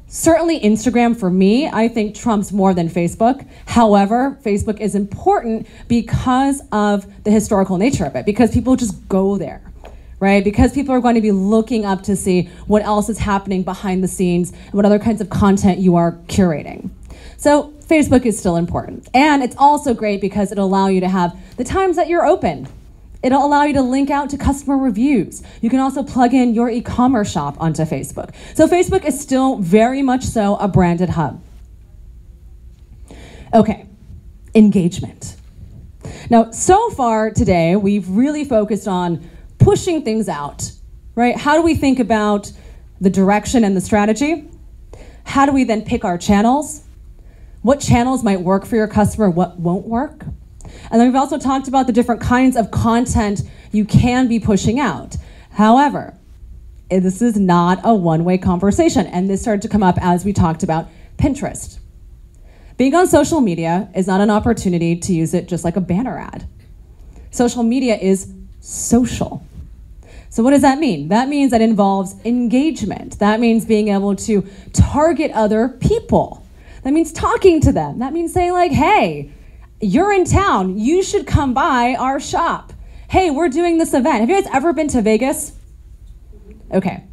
Certainly Instagram for me, I think trumps more than Facebook. However, Facebook is important because of the historical nature of it, because people just go there. Right? Because people are going to be looking up to see what else is happening behind the scenes and what other kinds of content you are curating. So Facebook is still important. And it's also great because it'll allow you to have the times that you're open. It'll allow you to link out to customer reviews. You can also plug in your e-commerce shop onto Facebook. So Facebook is still very much so a branded hub. Okay, engagement. Now, so far today, we've really focused on pushing things out, right? How do we think about the direction and the strategy? How do we then pick our channels? What channels might work for your customer, what won't work? And then we've also talked about the different kinds of content you can be pushing out. However, this is not a one-way conversation, and this started to come up as we talked about Pinterest. Being on social media is not an opportunity to use it just like a banner ad. Social media is social. So what does that mean? That means that involves engagement. That means being able to target other people. That means talking to them. That means saying like, hey, you're in town. You should come by our shop. Hey, we're doing this event. Have you guys ever been to Vegas? Okay.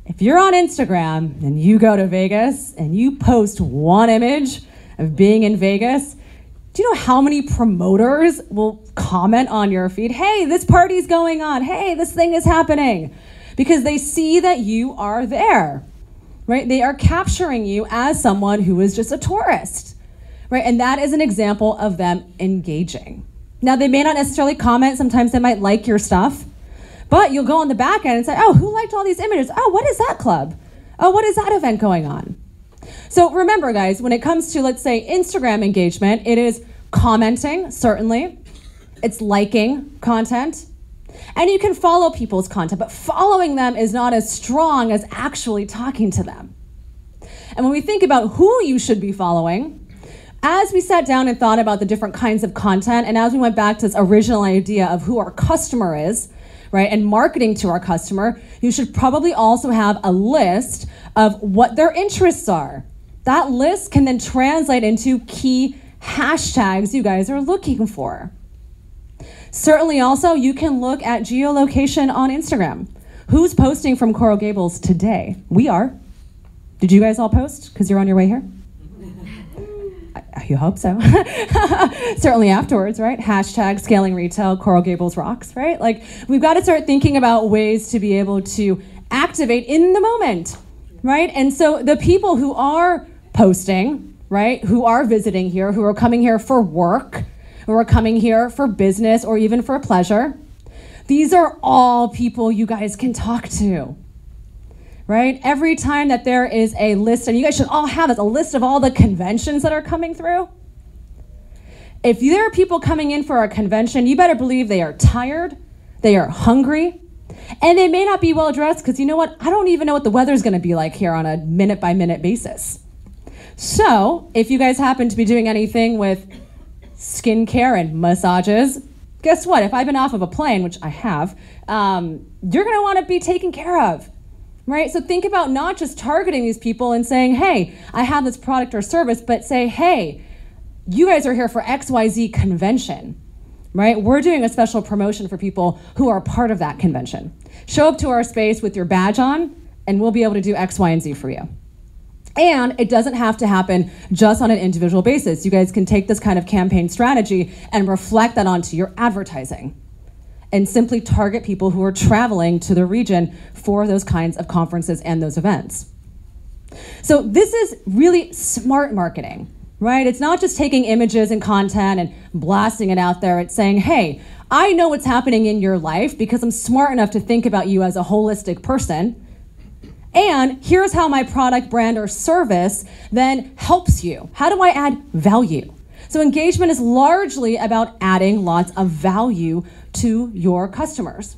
If you're on Instagram and you go to Vegas and you post one image of being in Vegas, do you know how many promoters will comment on your feed? Hey, this party's going on. Hey, this thing is happening. Because they see that you are there, right? They are capturing you as someone who is just a tourist, right? And that is an example of them engaging. Now, they may not necessarily comment. Sometimes they might like your stuff. But you'll go on the back end and say, oh, who liked all these images? Oh, what is that club? Oh, what is that event going on? So remember, guys, when it comes to, let's say, Instagram engagement, it is commenting, certainly. It's liking content. And you can follow people's content, but following them is not as strong as actually talking to them. And when we think about who you should be following, as we sat down and thought about the different kinds of content, and as we went back to this original idea of who our customer is, right, and marketing to our customer, you should probably also have a list of what their interests are. That list can then translate into key hashtags you guys are looking for. Certainly also, you can look at geolocation on Instagram. Who's posting from Coral Gables today? We are. Did you guys all post because you're on your way here? You hope so. Certainly afterwards, right? Hashtag scaling retail, Coral Gables rocks, right? Like, we've got to start thinking about ways to be able to activate in the moment, right? And so the people who are posting, right, who are visiting here, who are coming here for work, who are coming here for business or even for pleasure, these are all people you guys can talk to. Right? Every time that there is a list, and you guys should all have it, a list of all the conventions that are coming through. If there are people coming in for a convention, you better believe they are tired, they are hungry, and they may not be well dressed because you know what? I don't even know what the weather's going to be like here on a minute-by-minute basis. So if you guys happen to be doing anything with skincare and massages, guess what? If I've been off of a plane, which I have, you're going to want to be taken care of. right? So think about not just targeting these people and saying, hey, I have this product or service, but say, hey, you guys are here for XYZ convention, right? We're doing a special promotion for people who are part of that convention. Show up to our space with your badge on, and we'll be able to do X, Y, and Z for you. And it doesn't have to happen just on an individual basis. You guys can take this kind of campaign strategy and reflect that onto your advertising and simply target people who are traveling to the region for those kinds of conferences and those events. So this is really smart marketing, right? It's not just taking images and content and blasting it out there. It's saying, hey, I know what's happening in your life because I'm smart enough to think about you as a holistic person. And here's how my product, brand, or service then helps you. How do I add value? So engagement is largely about adding lots of value to your customers.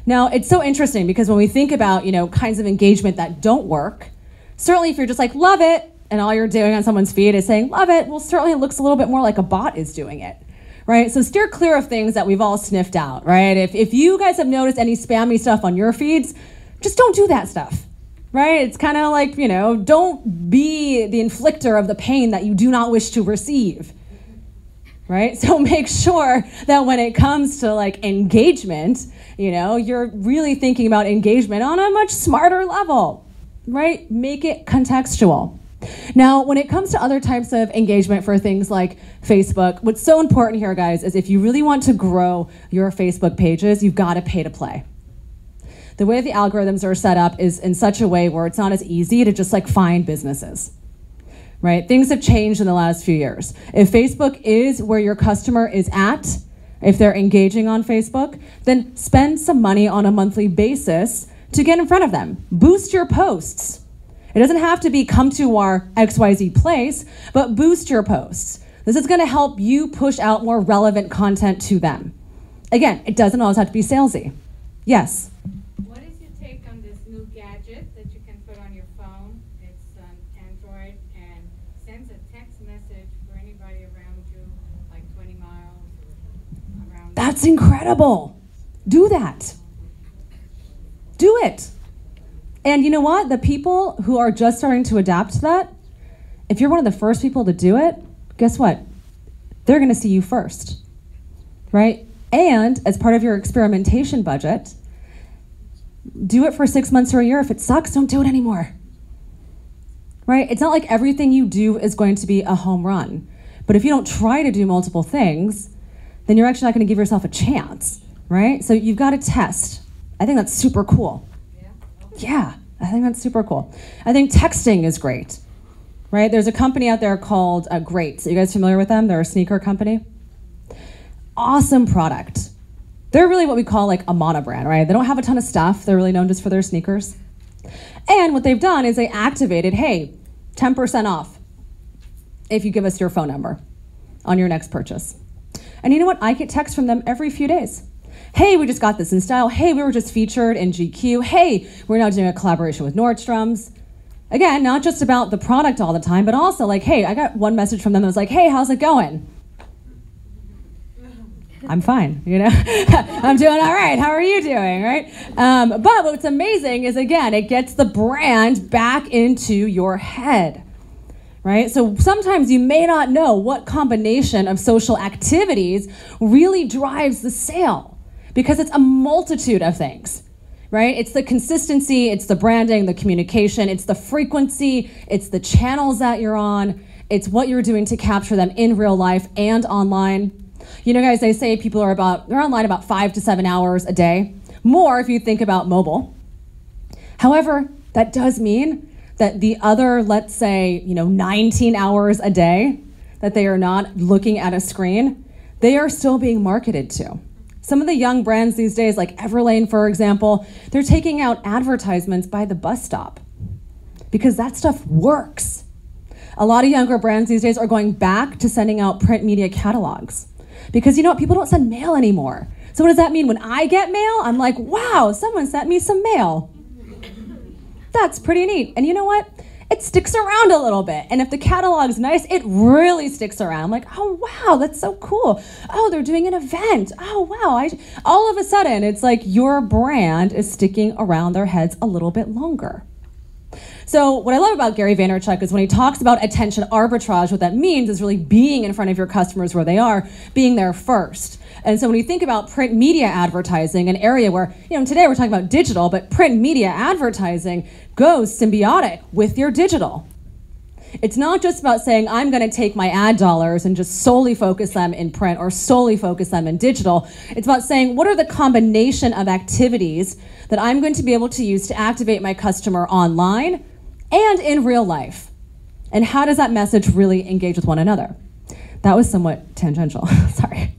Now, it's so interesting because when we think about, kinds of engagement that don't work, certainly if you're just like, love it, and all you're doing on someone's feed is saying, love it, well, certainly it looks a little bit more like a bot is doing it, right? So steer clear of things that we've all sniffed out, right? If you guys have noticed any spammy stuff on your feeds, just don't do that stuff, right? It's kind of like, don't be the inflictor of the pain that you do not wish to receive, right? So make sure that when it comes to like engagement, you're really thinking about engagement on a much smarter level, right? Make it contextual. Now, when it comes to other types of engagement for things like Facebook, what's so important here, guys, is if you really want to grow your Facebook pages, you've got to pay to play. The way the algorithms are set up is in such a way where it's not as easy to just like find businesses, right? Things have changed in the last few years. If Facebook is where your customer is at, if they're engaging on Facebook, then spend some money on a monthly basis to get in front of them. Boost your posts. It doesn't have to be come to our XYZ place, but boost your posts. This is gonna help you push out more relevant content to them. Again, it doesn't always have to be salesy. Yes? What is your take on this new gadget that you can put on your phone? It's Android and sends a text message for anybody around you, like 20 miles around. That's incredible. Do that. Do it. And you know what? The people who are just starting to adapt to that, if you're one of the first people to do it, guess what? They're going to see you first, right? And as part of your experimentation budget, do it for 6 months or a year. If it sucks, don't do it anymore, right? It's not like everything you do is going to be a home run. But if you don't try to do multiple things, then you're actually not going to give yourself a chance, right? So you've got to test. I think that's super cool. Yeah, I think that's super cool. I think texting is great, right? There's a company out there called Great. Are you guys familiar with them? They're a sneaker company. Awesome product. They're really what we call like a mono brand, right? They don't have a ton of stuff. They're really known just for their sneakers. And what they've done is they activated, hey, 10% off if you give us your phone number on your next purchase. And you know what? I get texts from them every few days. Hey, we just got this in style. Hey, we were just featured in GQ. Hey, we're now doing a collaboration with Nordstrom's. Again, not just about the product all the time, but also like, hey, I got one message from them that was like, hey, how's it going? I'm fine, I'm doing all right. How are you doing, right? But what's amazing is, again, it gets the brand back into your head, right? So sometimes you may not know what combination of social activities really drives the sale, because it's a multitude of things, right? It's the consistency, it's the branding, the communication, it's the frequency, it's the channels that you're on, it's what you're doing to capture them in real life and online. Guys, they say people are they're online about 5 to 7 hours a day, more if you think about mobile. However, that does mean that the other, let's say, 19 hours a day that they are not looking at a screen, they are still being marketed to. Some of the young brands these days, like Everlane, for example, they're taking out advertisements by the bus stop because that stuff works. A lot of younger brands these days are going back to sending out print media catalogs because people don't send mail anymore. So what does that mean? When I get mail, I'm like, wow, someone sent me some mail. That's pretty neat. And you know what? it sticks around a little bit. And if the catalog's nice, it really sticks around. I'm like, oh, wow, that's so cool. Oh, they're doing an event. Oh, wow. All of a sudden, it's like your brand is sticking around their heads a little bit longer. So what I love about Gary Vaynerchuk is when he talks about attention arbitrage, what that means is really being in front of your customers where they are, being there first. And so when you think about print media advertising, an area where, today we're talking about digital, but print media advertising goes symbiotic with your digital. It's not just about saying, I'm going to take my ad dollars and just solely focus them in print or solely focus them in digital. It's about saying, what are the combination of activities that I'm going to be able to use to activate my customer online and in real life? And how does that message really engage with one another? That was somewhat tangential, sorry.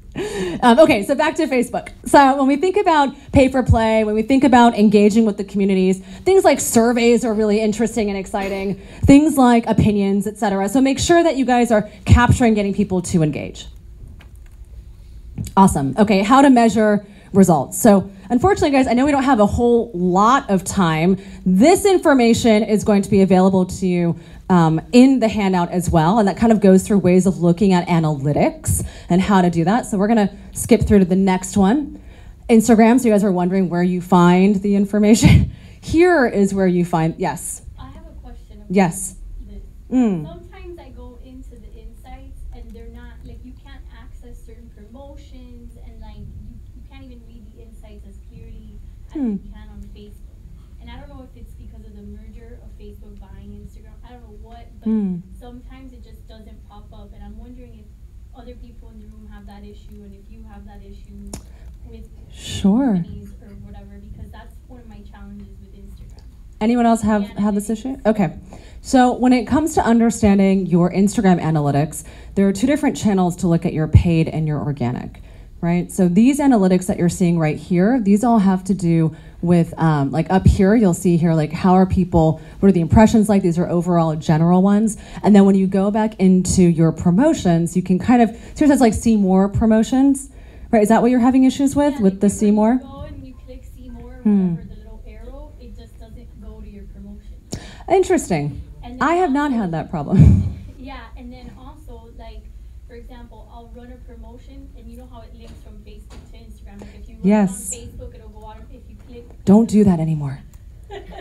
Okay, so back to Facebook. So when we think about pay-for-play, when we think about engaging with the communities, things like surveys are really interesting and exciting, things like opinions, etc. So make sure that you guys are capturing getting people to engage. Awesome. Okay, how to measure results. So unfortunately, guys, I know we don't have a whole lot of time. This information is going to be available to you in the handout as well, and that kind of goes through ways of looking at analytics and how to do that. So we're gonna skip through to the next one. Instagram, so you guys are wondering where you find the information. Here is where you find, yes? I have a question. Yes. Sometimes I go into the insights and they're not, like you can't access certain promotions and like you can't even read the insights as clearly as you can on Facebook. And I don't know if it's because of the merger of Facebook buying Instagram. I don't know what, but sometimes it just doesn't pop up. And I'm wondering if other people in the room have that issue and if you have that issue with companies or whatever, because that's one of my challenges with Instagram. Anyone else have this issue? Okay. So when it comes to understanding your Instagram analytics, there are two different channels to look at your paid and your organic, right? So these analytics that you're seeing right here, these all have to do with, like up here, you'll see here, like how are people, what are the impressions like? These are overall general ones. And then when you go back into your promotions, you can kind of, so it says like see more promotions, right? Is that what you're having issues with the see more? Go and you click see more, whatever the little arrow, it just doesn't go to your promotion. Interesting. I have not had that problem. Yeah, and then also, like, for example, I'll run a promotion, and you know how it links from Facebook to Instagram. Like, if you run it on Facebook, it'll go out. If you click... Don't do that anymore.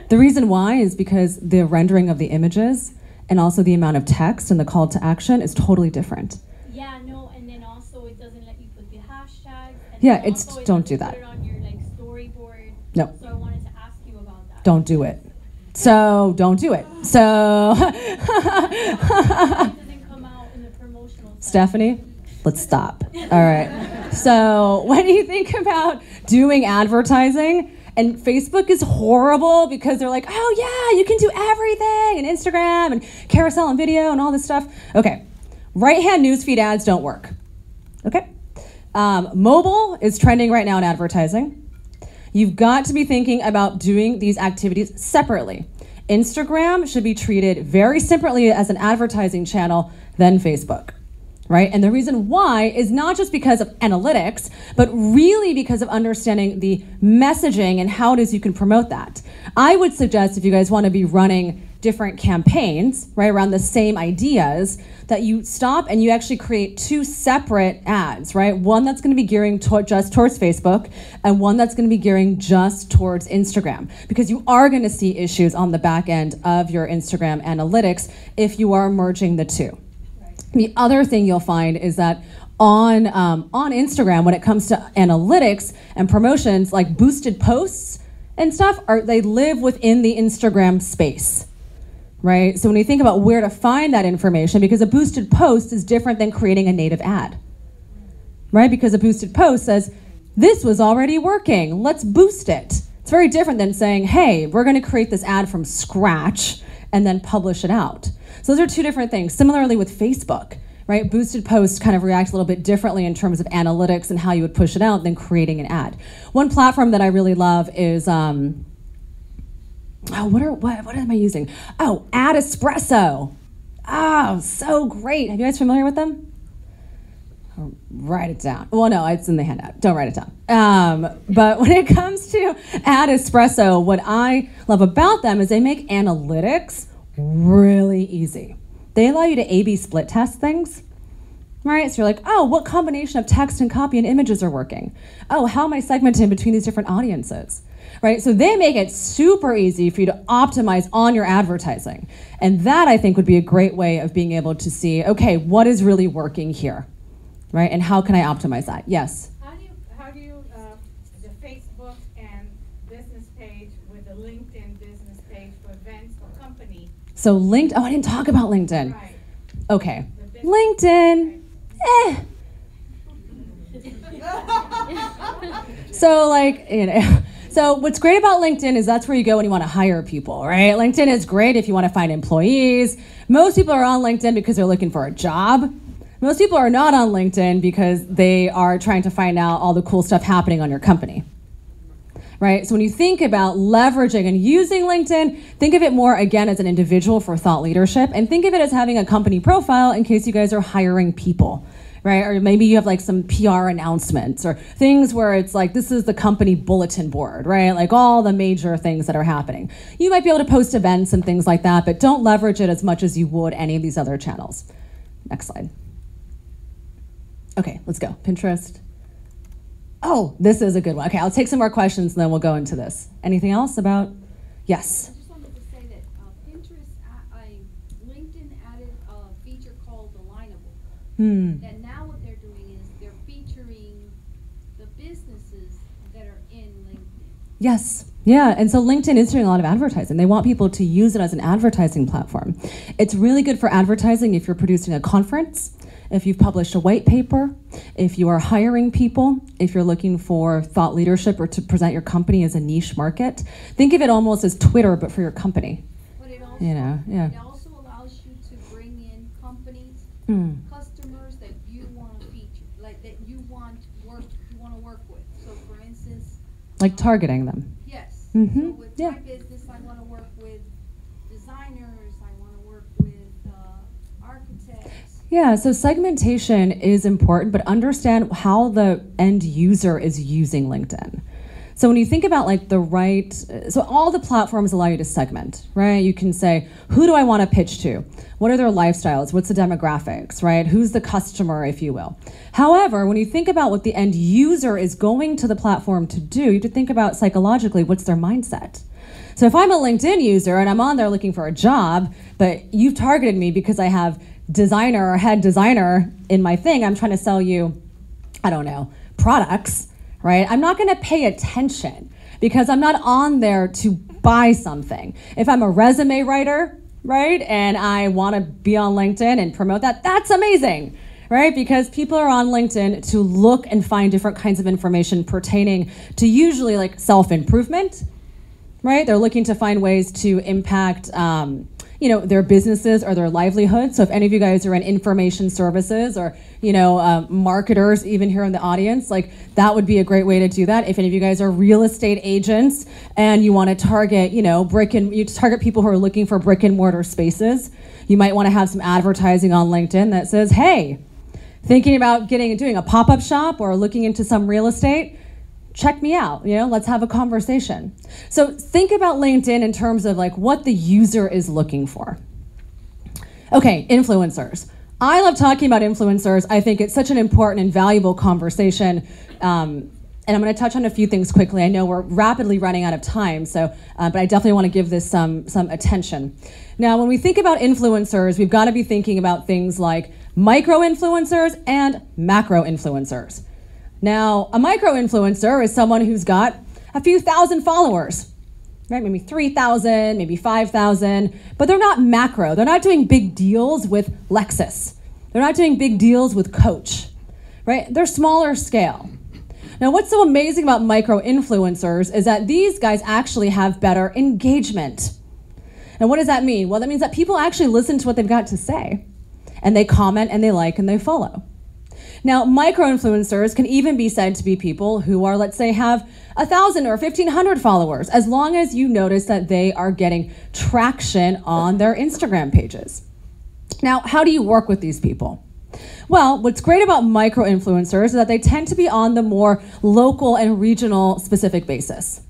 The reason why is because the rendering of the images and also the amount of text and the call to action is totally different. Yeah, no, and then also it doesn't let you put the hashtags. And yeah, also don't do that. Put it on your, like, storyboard. No. So I wanted to ask you about that. Don't do it. So don't do it. So Stephanie, let's stop. All right. So when you think about doing advertising, and Facebook is horrible because they're like, oh yeah, you can do everything, and Instagram and carousel and video and all this stuff. Okay. Right-hand newsfeed ads don't work. Okay. Mobile is trending right now in advertising. You've got to be thinking about doing these activities separately. Instagram should be treated very separately as an advertising channel than Facebook, right? And the reason why is not just because of analytics, but really because of understanding the messaging and how it is you can promote that. I would suggest if you guys want to be running different campaigns, right, around the same ideas, that you stop and you actually create two separate ads, right? One that's going to be gearing just towards Facebook and one that's going to be gearing just towards Instagram, because you are going to see issues on the back end of your Instagram analytics if you are merging the two. Right. The other thing you'll find is that on Instagram, when it comes to analytics and promotions, like boosted posts and stuff, they live within the Instagram space. Right? So when you think about where to find that information, because a boosted post is different than creating a native ad, right? Because a boosted post says, this was already working, let's boost it. It's very different than saying, hey, we're going to create this ad from scratch and then publish it out. So those are two different things. Similarly with Facebook, right? Boosted posts kind of react a little bit differently in terms of analytics and how you would push it out than creating an ad. One platform that I really love is, what am I using? Oh, Ad Espresso. Oh, so great. Have you guys familiar with them? Oh, write it down. Well, no, it's in the handout. Don't write it down. But when it comes to Ad Espresso, what I love about them is they make analytics really easy. They allow you to A/B split test things, right? So you're like, oh, what combination of text and copy and images are working? Oh, how am I segmenting between these different audiences, right? So they make it super easy for you to optimize on your advertising. And that, I think, would be a great way of being able to see, okay, what is really working here, right? And how can I optimize that? Yes? How do you the Facebook and business page with the LinkedIn business page for events or company? So LinkedIn, oh, I didn't talk about LinkedIn. Right. Okay, LinkedIn, So like, you know, so what's great about LinkedIn is that's where you go when you want to hire people, right? LinkedIn is great if you want to find employees. Most people are on LinkedIn because they're looking for a job. Most people are not on LinkedIn because they are trying to find out all the cool stuff happening on your company, right? So when you think about leveraging and using LinkedIn, think of it more, again, as an individual for thought leadership, and think of it as having a company profile in case you guys are hiring people, right? Or maybe you have like some PR announcements or things where it's like, this is the company bulletin board, right? Like all the major things that are happening. You might be able to post events and things like that, but don't leverage it as much as you would any of these other channels. Next slide. Okay, let's go. Pinterest. Oh, this is a good one. Okay, I'll take some more questions and then we'll go into this. Anything else about? Yes. I just wanted to say that LinkedIn added a feature called Alignable. That now what they're doing is they're featuring the businesses that are in LinkedIn. Yes. Yeah, and so LinkedIn is doing a lot of advertising. They want people to use it as an advertising platform. It's really good for advertising if you're producing a conference, if you've published a white paper, if you are hiring people, if you're looking for thought leadership or to present your company as a niche market. Think of it almost as Twitter, but for your company. But it also, it also allows you to bring in companies, customers that you want to feature, like that you want to work with. So for instance, like targeting them. Yes. So with my business, I want to work with designers, I want to work with architects. Yeah, so segmentation is important, but understand how the end user is using LinkedIn. So when you think about like so all the platforms allow you to segment, right? You can say, who do I want to pitch to? What are their lifestyles? What's the demographics, right? Who's the customer, if you will? However, when you think about what the end user is going to the platform to do, you have to think about psychologically, what's their mindset? So if I'm a LinkedIn user and I'm on there looking for a job, but you've targeted me because I have designer or head designer in my thing, I'm trying to sell you, I don't know, products, right? I'm not going to pay attention because I'm not on there to buy something. If I'm a resume writer, right, and I want to be on LinkedIn and promote that, that's amazing, right? Because people are on LinkedIn to look and find different kinds of information pertaining to usually like self-improvement, right? They're looking to find ways to impact their businesses or their livelihood. So if any of you guys are in information services or, marketers even here in the audience, like that would be a great way to do that. If any of you guys are real estate agents and you want to target, you target people who are looking for brick and mortar spaces, you might want to have some advertising on LinkedIn that says, hey, thinking about doing a pop-up shop or looking into some real estate, check me out, let's have a conversation. So think about LinkedIn in terms of like what the user is looking for. Okay, influencers. I love talking about influencers. I think it's such an important and valuable conversation. And I'm going to touch on a few things quickly. I know we're rapidly running out of time, but I definitely want to give this some attention. Now, when we think about influencers, we've got to be thinking about things like micro-influencers and macro-influencers. Now, a micro-influencer is someone who's got a few thousand followers, right? Maybe 3,000, maybe 5,000, but they're not macro. They're not doing big deals with Lexus. They're not doing big deals with Coach, right? They're smaller scale. Now, what's so amazing about micro-influencers is that these guys actually have better engagement. And what does that mean? Well, that means that people actually listen to what they've got to say, and they comment, and they like, and they follow. Now, micro-influencers can even be said to be people who are, let's say, have 1,000 or 1,500 followers, as long as you notice that they are getting traction on their Instagram pages. Now, how do you work with these people? Well, what's great about micro-influencers is that they tend to be on the more local and regional specific basis.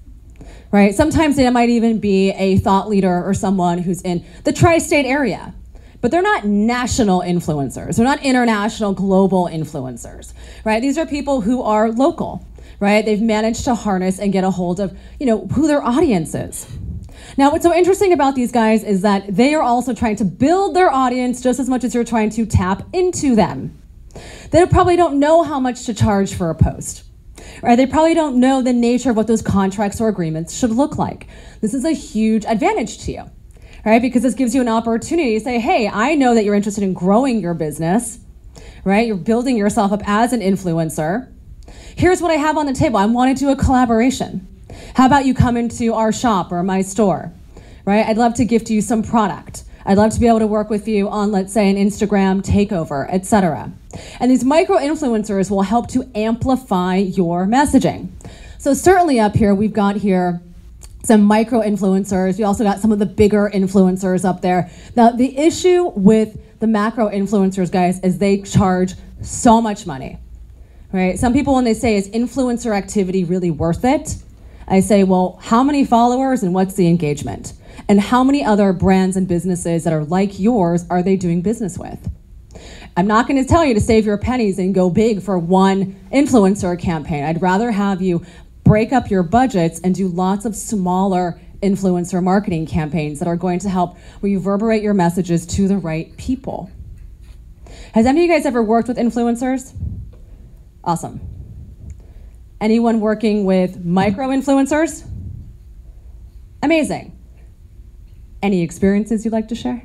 right? Sometimes they might even be a thought leader or someone who's in the tri-state area, but they're not national influencers. They're not international, global influencers, right? These are people who are local, right? They've managed to harness and get a hold of, who their audience is. Now, what's so interesting about these guys is that they are also trying to build their audience just as much as you're trying to tap into them. They probably don't know how much to charge for a post. Right? They probably don't know the nature of what those contracts or agreements should look like. This is a huge advantage to you, right? Because this gives you an opportunity to say, hey, I know that you're interested in growing your business, right? You're building yourself up as an influencer. Here's what I have on the table. I want to do a collaboration. How about you come into our shop or my store, right? I'd love to gift you some product. I'd love to be able to work with you on, let's say, an Instagram takeover, etc. And these micro-influencers will help to amplify your messaging. So certainly up here, we've got here some micro-influencers. We also got some of the bigger influencers up there. Now, the issue with the macro-influencers, guys, is they charge so much money, right? Some people, when they say, is influencer activity really worth it? I say, well, how many followers and what's the engagement? And how many other brands and businesses that are like yours are they doing business with? I'm not going to tell you to save your pennies and go big for one influencer campaign. I'd rather have you break up your budgets and do lots of smaller influencer marketing campaigns that are going to help reverberate your messages to the right people. Has any of you guys ever worked with influencers? Awesome. Anyone working with micro-influencers? Amazing. Any experiences you'd like to share?